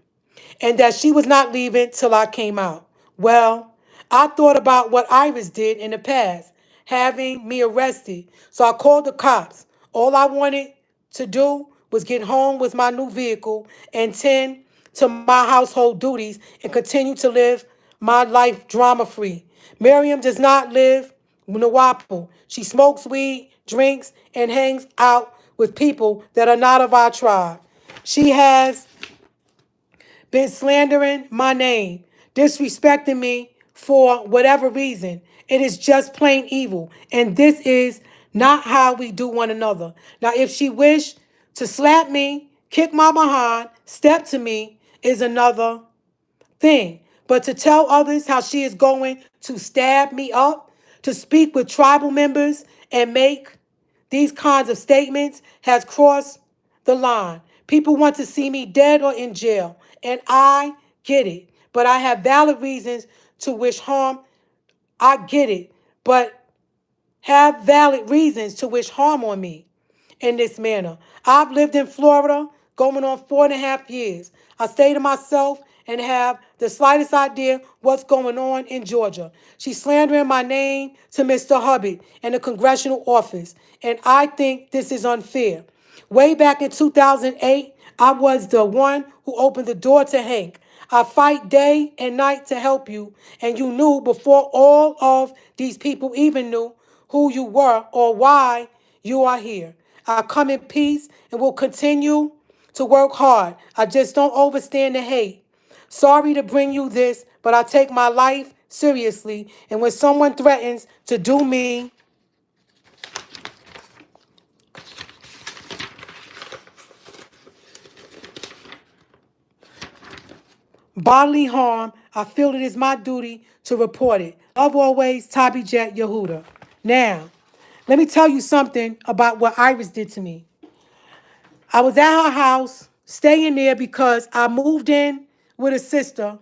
and that she was not leaving till I came out. Well, I thought about what Iris did in the past, having me arrested. So I called the cops. All I wanted to do was get home with my new vehicle and tend to my household duties and continue to live my life drama free. Miriam does not live Nawapo. She smokes weed, drinks, and hangs out with people that are not of our tribe. She has been slandering my name, disrespecting me for whatever reason. It is just plain evil. And this is not how we do one another. Now, if she wished to slap me, kick my behind, step to me, is another thing. But to tell others how she is going to stab me up, to speak with tribal members and make these kinds of statements has crossed the line. People want to see me dead or in jail, and I get it. But I have valid reasons to wish harm. I get it, but have valid reasons to wish harm on me in this manner. I've lived in Florida going on 4.5 years. I stay to myself and have the slightest idea what's going on in Georgia. She's slandering my name to Mr. Hubbard and the congressional office, and I think this is unfair. Way back in 2008, I was the one who opened the door to Hank. I fight day and night to help you, and you knew before all of these people even knew who you were or why you are here. I come in peace and will continue to work hard. I just don't overstand the hate. Sorry to bring you this, but I take my life seriously, and when someone threatens to do me bodily harm, I feel it is my duty to report it. Love always, Tabitjet Yehuda. Now, let me tell you something about what Iris did to me. I was at her house, staying there because I moved in with a sister,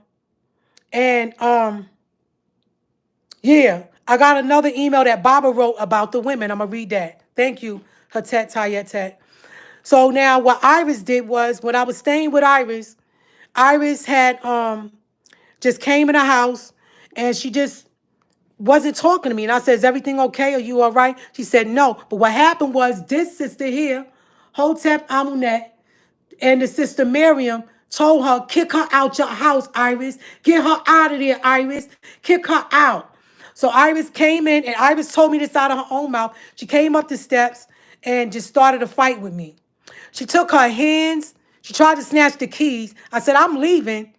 and yeah, I got another email that Baba wrote about the women. I'm gonna read that. Thank you, Hatet Tayetet. So now, what Iris did was when I was staying with Iris, Iris had just came in the house and she just wasn't talking to me. And I said, "Is everything okay? Are you all right?" She said, "No." But what happened was this sister here, Hotep Amunet, and the sister Miriam told her, "Kick her out your house, Iris. Get her out of there, Iris. Kick her out." So Iris came in, and Iris told me this out of her own mouth. She came up the steps and just started a fight with me. She took her hands. She tried to snatch the keys. I said, "I'm leaving,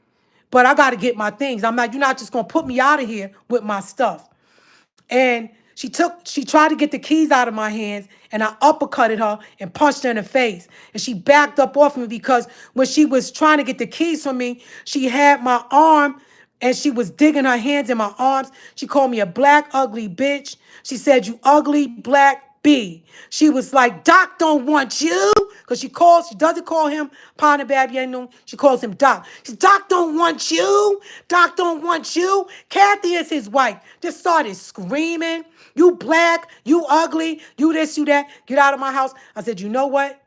but I got to get my things. I'm not, you're not just going to put me out of here with my stuff." And She tried to get the keys out of my hands, and I uppercutted her and punched her in the face. And she backed up off me because when she was trying to get the keys from me, she had my arm and she was digging her hands in my arms. She called me a black, ugly bitch. She said, "You ugly black B." She was like, "Doc don't want you." Because she doesn't call him Pana Babienu. She calls him Doc. She's, "Doc don't want you. Doc don't want you." Kathy is his wife. Just started screaming, "You black, you ugly, you this, you that. Get out of my house." I said, "You know what?"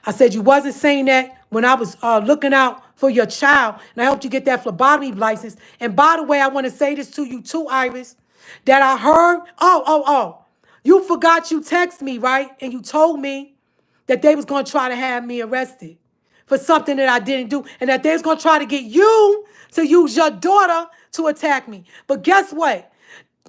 I said, "You wasn't saying that when I was looking out for your child, and I helped you get that phlebotomy license. And by the way, I want to say this to you too, Iris, that I heard, you forgot you text me, right? And you told me that they was going to try to have me arrested for something that I didn't do, and that they was going to try to get you to use your daughter to attack me. But guess what?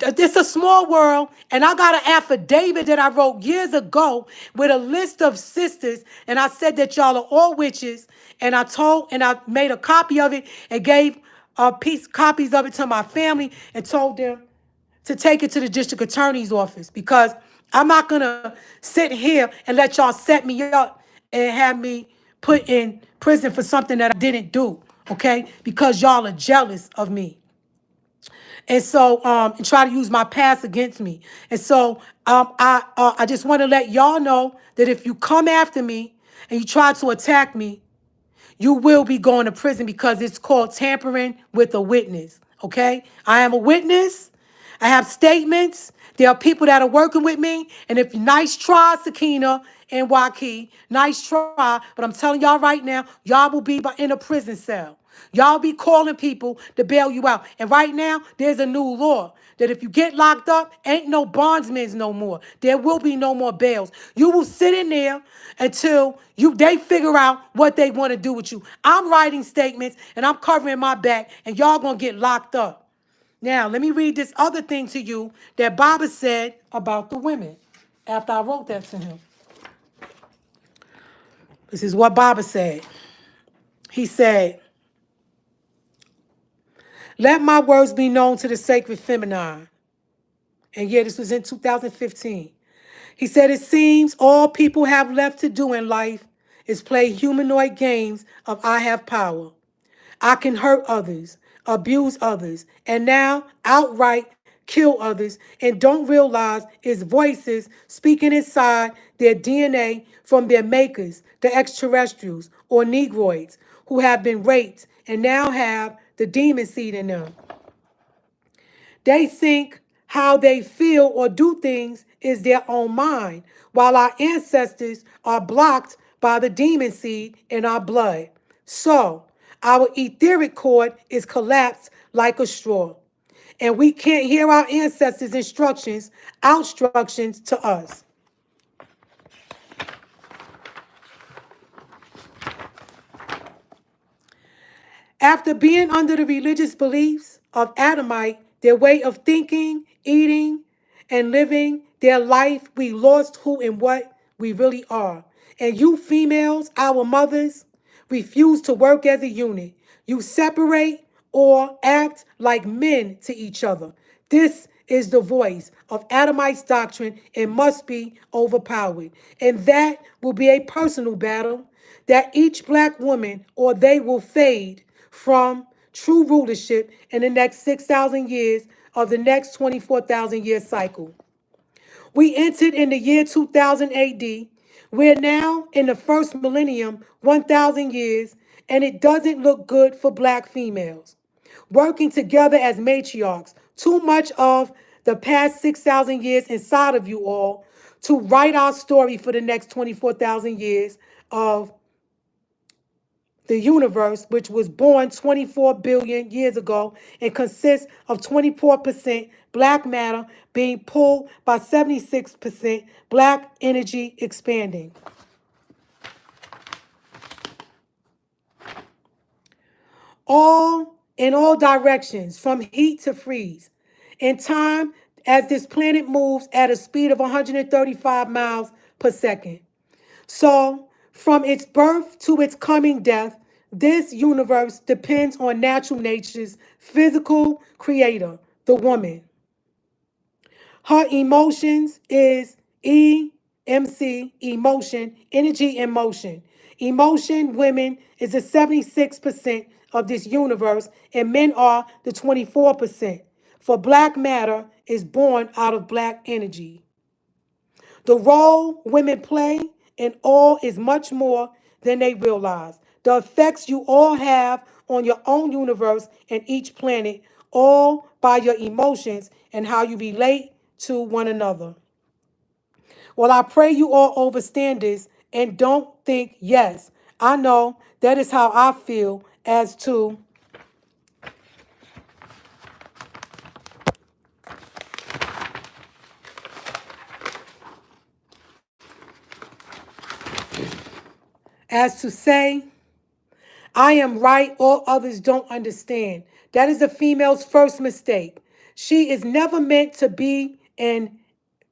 It's a small world, and I got an affidavit that I wrote years ago with a list of sisters, and I said that y'all are all witches, and I made a copy of it and gave copies of it to my family and told them to take it to the district attorney's office, because I'm not gonna sit here and let y'all set me up and have me put in prison for something that I didn't do, okay? Because y'all are jealous of me. And so, and try to use my past against me. And so, I just want to let y'all know that if you come after me and you try to attack me, you will be going to prison, because it's called tampering with a witness. Okay? I am a witness. I have statements. There are people that are working with me. And if nice try, Sakina and Waukee, nice try. But I'm telling y'all right now, y'all will be in a prison cell. Y'all be calling people to bail you out. And right now, there's a new law that if you get locked up, ain't no bondsmen no more. There will be no more bails. You will sit in there until they figure out what they want to do with you. I'm writing statements and I'm covering my back, and y'all gonna get locked up. Now, let me read this other thing to you that Baba said about the women after I wrote that to him. This is what Baba said. He said, "Let my words be known to the sacred feminine." And yeah, this was in 2015. He said, "It seems all people have left to do in life is play humanoid games of I have power. I can hurt others, abuse others, and now outright kill others, and don't realize it's voices speaking inside their DNA from their makers, the extraterrestrials or negroids, who have been raped and now have the demon seed in them. They think how they feel or do things is their own mind, while our ancestors are blocked by the demon seed in our blood. So, our etheric cord is collapsed like a straw, and we can't hear our ancestors' instructions to us. After being under the religious beliefs of Adamite, their way of thinking, eating, and living their life, we lost who and what we really are. And you females, our mothers, refuse to work as a unit. You separate or act like men to each other. This is the voice of Adamite's doctrine and must be overpowered. And that will be a personal battle that each black woman or they will fade from true rulership in the next 6,000 years of the next 24,000 year cycle. We entered in the year 2000 AD. We're now in the first millennium, 1,000 years, and it doesn't look good for black females. Working together as matriarchs, too much of the past 6,000 years inside of you all to write our story for the next 24,000 years of the universe, which was born 24 billion years ago and consists of 24% black matter being pulled by 76% black energy expanding. All in all directions, from heat to freeze. In time, as this planet moves at a speed of 135 miles per second. So, from its birth to its coming death, this universe depends on natural nature's physical creator, the woman. Her emotions is EMC, emotion, energy and motion. Emotion, women, is the 76% of this universe, and men are the 24%. For black matter is born out of black energy. The role women play in all is much more than they realize. The effects you all have on your own universe and each planet, all by your emotions and how you relate to one another. Well, I pray you all understand this and don't think, yes, I know that is how I feel as to say I am right, all others don't understand. That is the female's first mistake. She is never meant to be an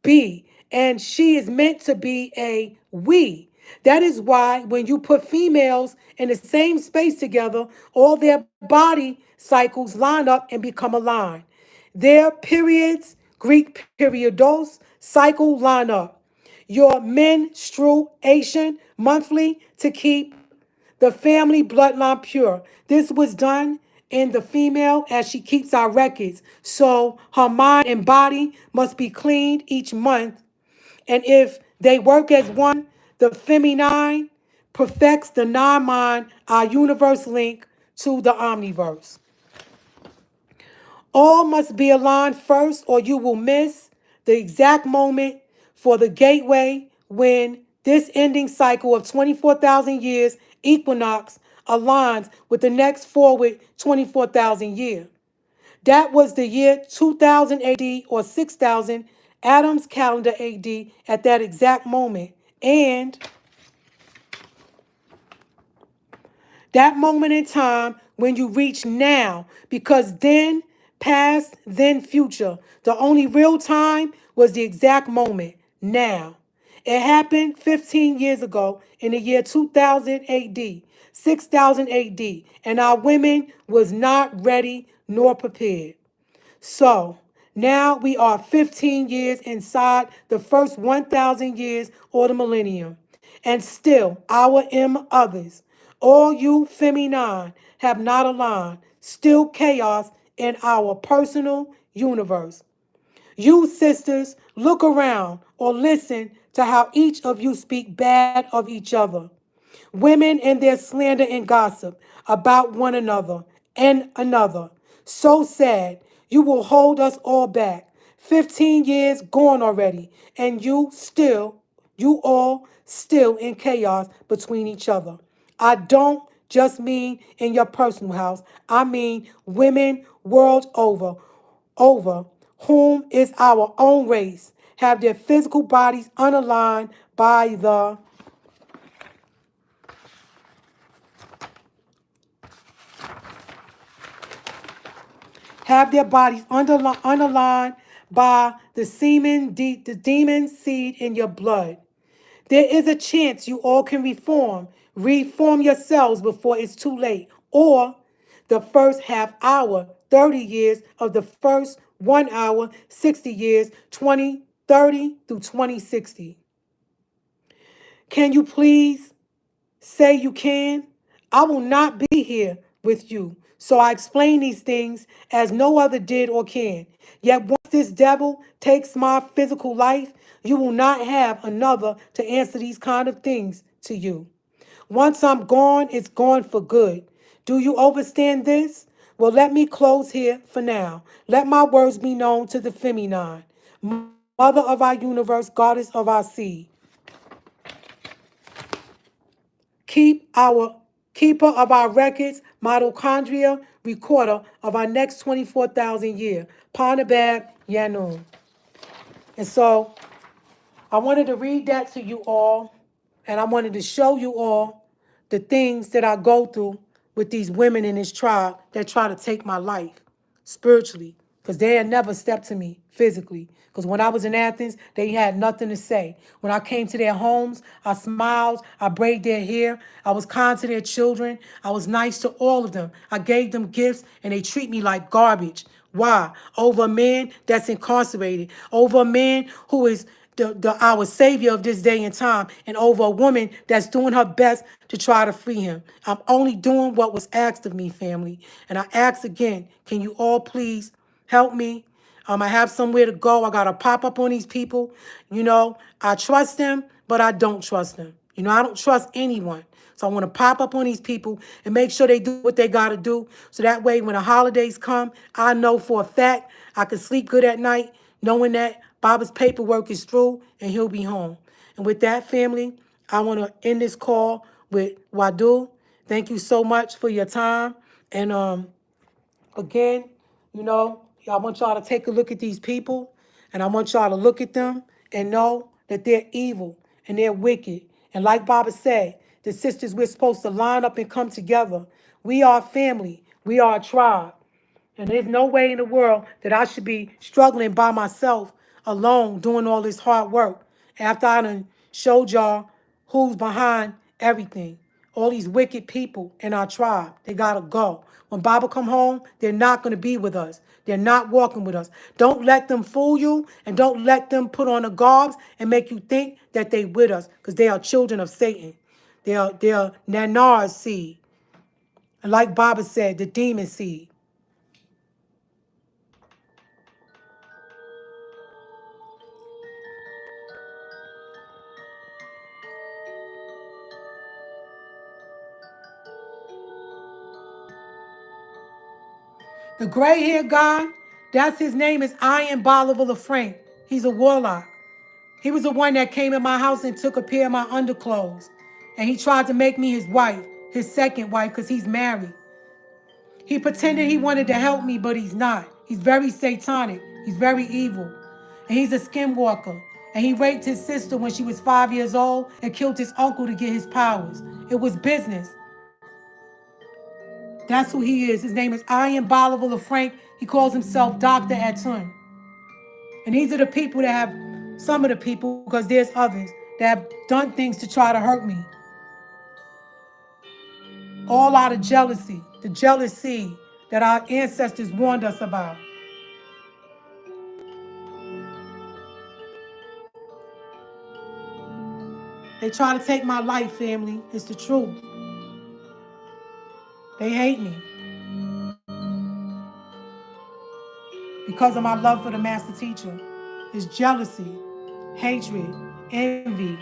be, and she is meant to be a we. That is why when you put females in the same space together, all their body cycles line up and become aligned. Their periods, Greek periodos, cycle line up. Your menstruation monthly to keep the family bloodline pure. This was done in the female as she keeps our records. So her mind and body must be cleaned each month. And if they work as one, the feminine perfects the non-mind, our universe link to the omniverse. All must be aligned first, or you will miss the exact moment for the gateway when this ending cycle of 24,000 years equinox aligns with the next forward 24,000 year. That was the year 2000 AD or 6000 Adam's calendar AD at that exact moment. And that moment in time when you reach now, because then past, then future. The only real time was the exact moment, now. It happened 15 years ago in the year 2000 AD, 6000 AD, and our women was not ready nor prepared. So now we are 15 years inside the first 1,000 years or the millennium. And still, our M others, all you feminine, have not aligned. Still chaos in our personal universe. You sisters, look around or listen to how each of you speak bad of each other. Women and their slander and gossip about one another and another. So sad. You will hold us all back. 15 years gone already, and you all still in chaos between each other. I don't just mean in your personal house. I mean women world over whom is our own race, have their physical bodies unaligned by the have their bodies unaligned by the the demon seed in your blood. There is a chance you all can reform yourselves before it's too late, or the first half hour, 30 years of the first 1 hour, 60 years, 2030 through 2060. Can you please say you can? I will not be here with you. So I explain these things as no other did or can. Yet once this devil takes my physical life, you will not have another to answer these kind of things to you. Once I'm gone, it's gone for good. Do you understand this? Well, let me close here for now. Let my words be known to the feminine, mother of our universe, goddess of our seed. Keep our keeper of our records, mitochondria, recorder of our next 24,000 year. Panabab Yanun. And so I wanted to read that to you all, and I wanted to show you all the things that I go through with these women in this tribe that try to take my life spiritually, because they had never stepped to me physically. Because when I was in Athens, they had nothing to say. When I came to their homes, I smiled, I braided their hair, I was kind to their children, I was nice to all of them. I gave them gifts, and they treat me like garbage. Why? Over a man that's incarcerated, over a man who is our savior of this day and time, and over a woman that's doing her best to try to free him. I'm only doing what was asked of me, family. And I ask again, can you all please help me? I have somewhere to go. I got to pop up on these people. I trust them, but I don't trust them. I don't trust anyone. So I want to pop up on these people and make sure they do what they got to do. So that way, when the holidays come, I know for a fact I can sleep good at night, knowing that Baba's paperwork is through and he'll be home. And with that, family, I want to end this call with Wadu. Thank you so much for your time. And again, I want y'all to take a look at these people, and I want y'all to look at them and know that they're evil and they're wicked. And like Baba said, the sisters, we're supposed to line up and come together. We are family. We are a tribe. And there's no way in the world that I should be struggling by myself alone doing all this hard work after I done showed y'all who's behind everything. All these wicked people in our tribe, they got to go. When Baba come home, they're not going to be with us. They're not walking with us. Don't let them fool you, and don't let them put on the garbs and make you think that they with us, because they are children of Satan. They're Nanar's seed. And like Baba said, the demon seed. The gray haired guy, that's his name is Iron Bolivar LaFranc. He's a warlock. He was the one that came in my house and took a pair of my underclothes. And he tried to make me his wife, his second wife, because he's married. He pretended he wanted to help me, but he's not. He's very satanic. He's very evil. And he's a skinwalker. And he raped his sister when she was 5 years old and killed his uncle to get his powers. It was business. That's who he is. His name is Iron Bolivar LaFranc. He calls himself Dr. Atun. And these are the people that have, some of the people, because there's others, that have done things to try to hurt me. All out of jealousy, the jealousy that our ancestors warned us about. They try to take my life, family. It's the truth. They hate me because of my love for the master teacher. It's jealousy, hatred, envy.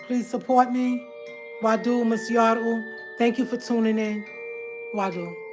Please support me. Wadu Masyaru. Thank you for tuning in. Wadu.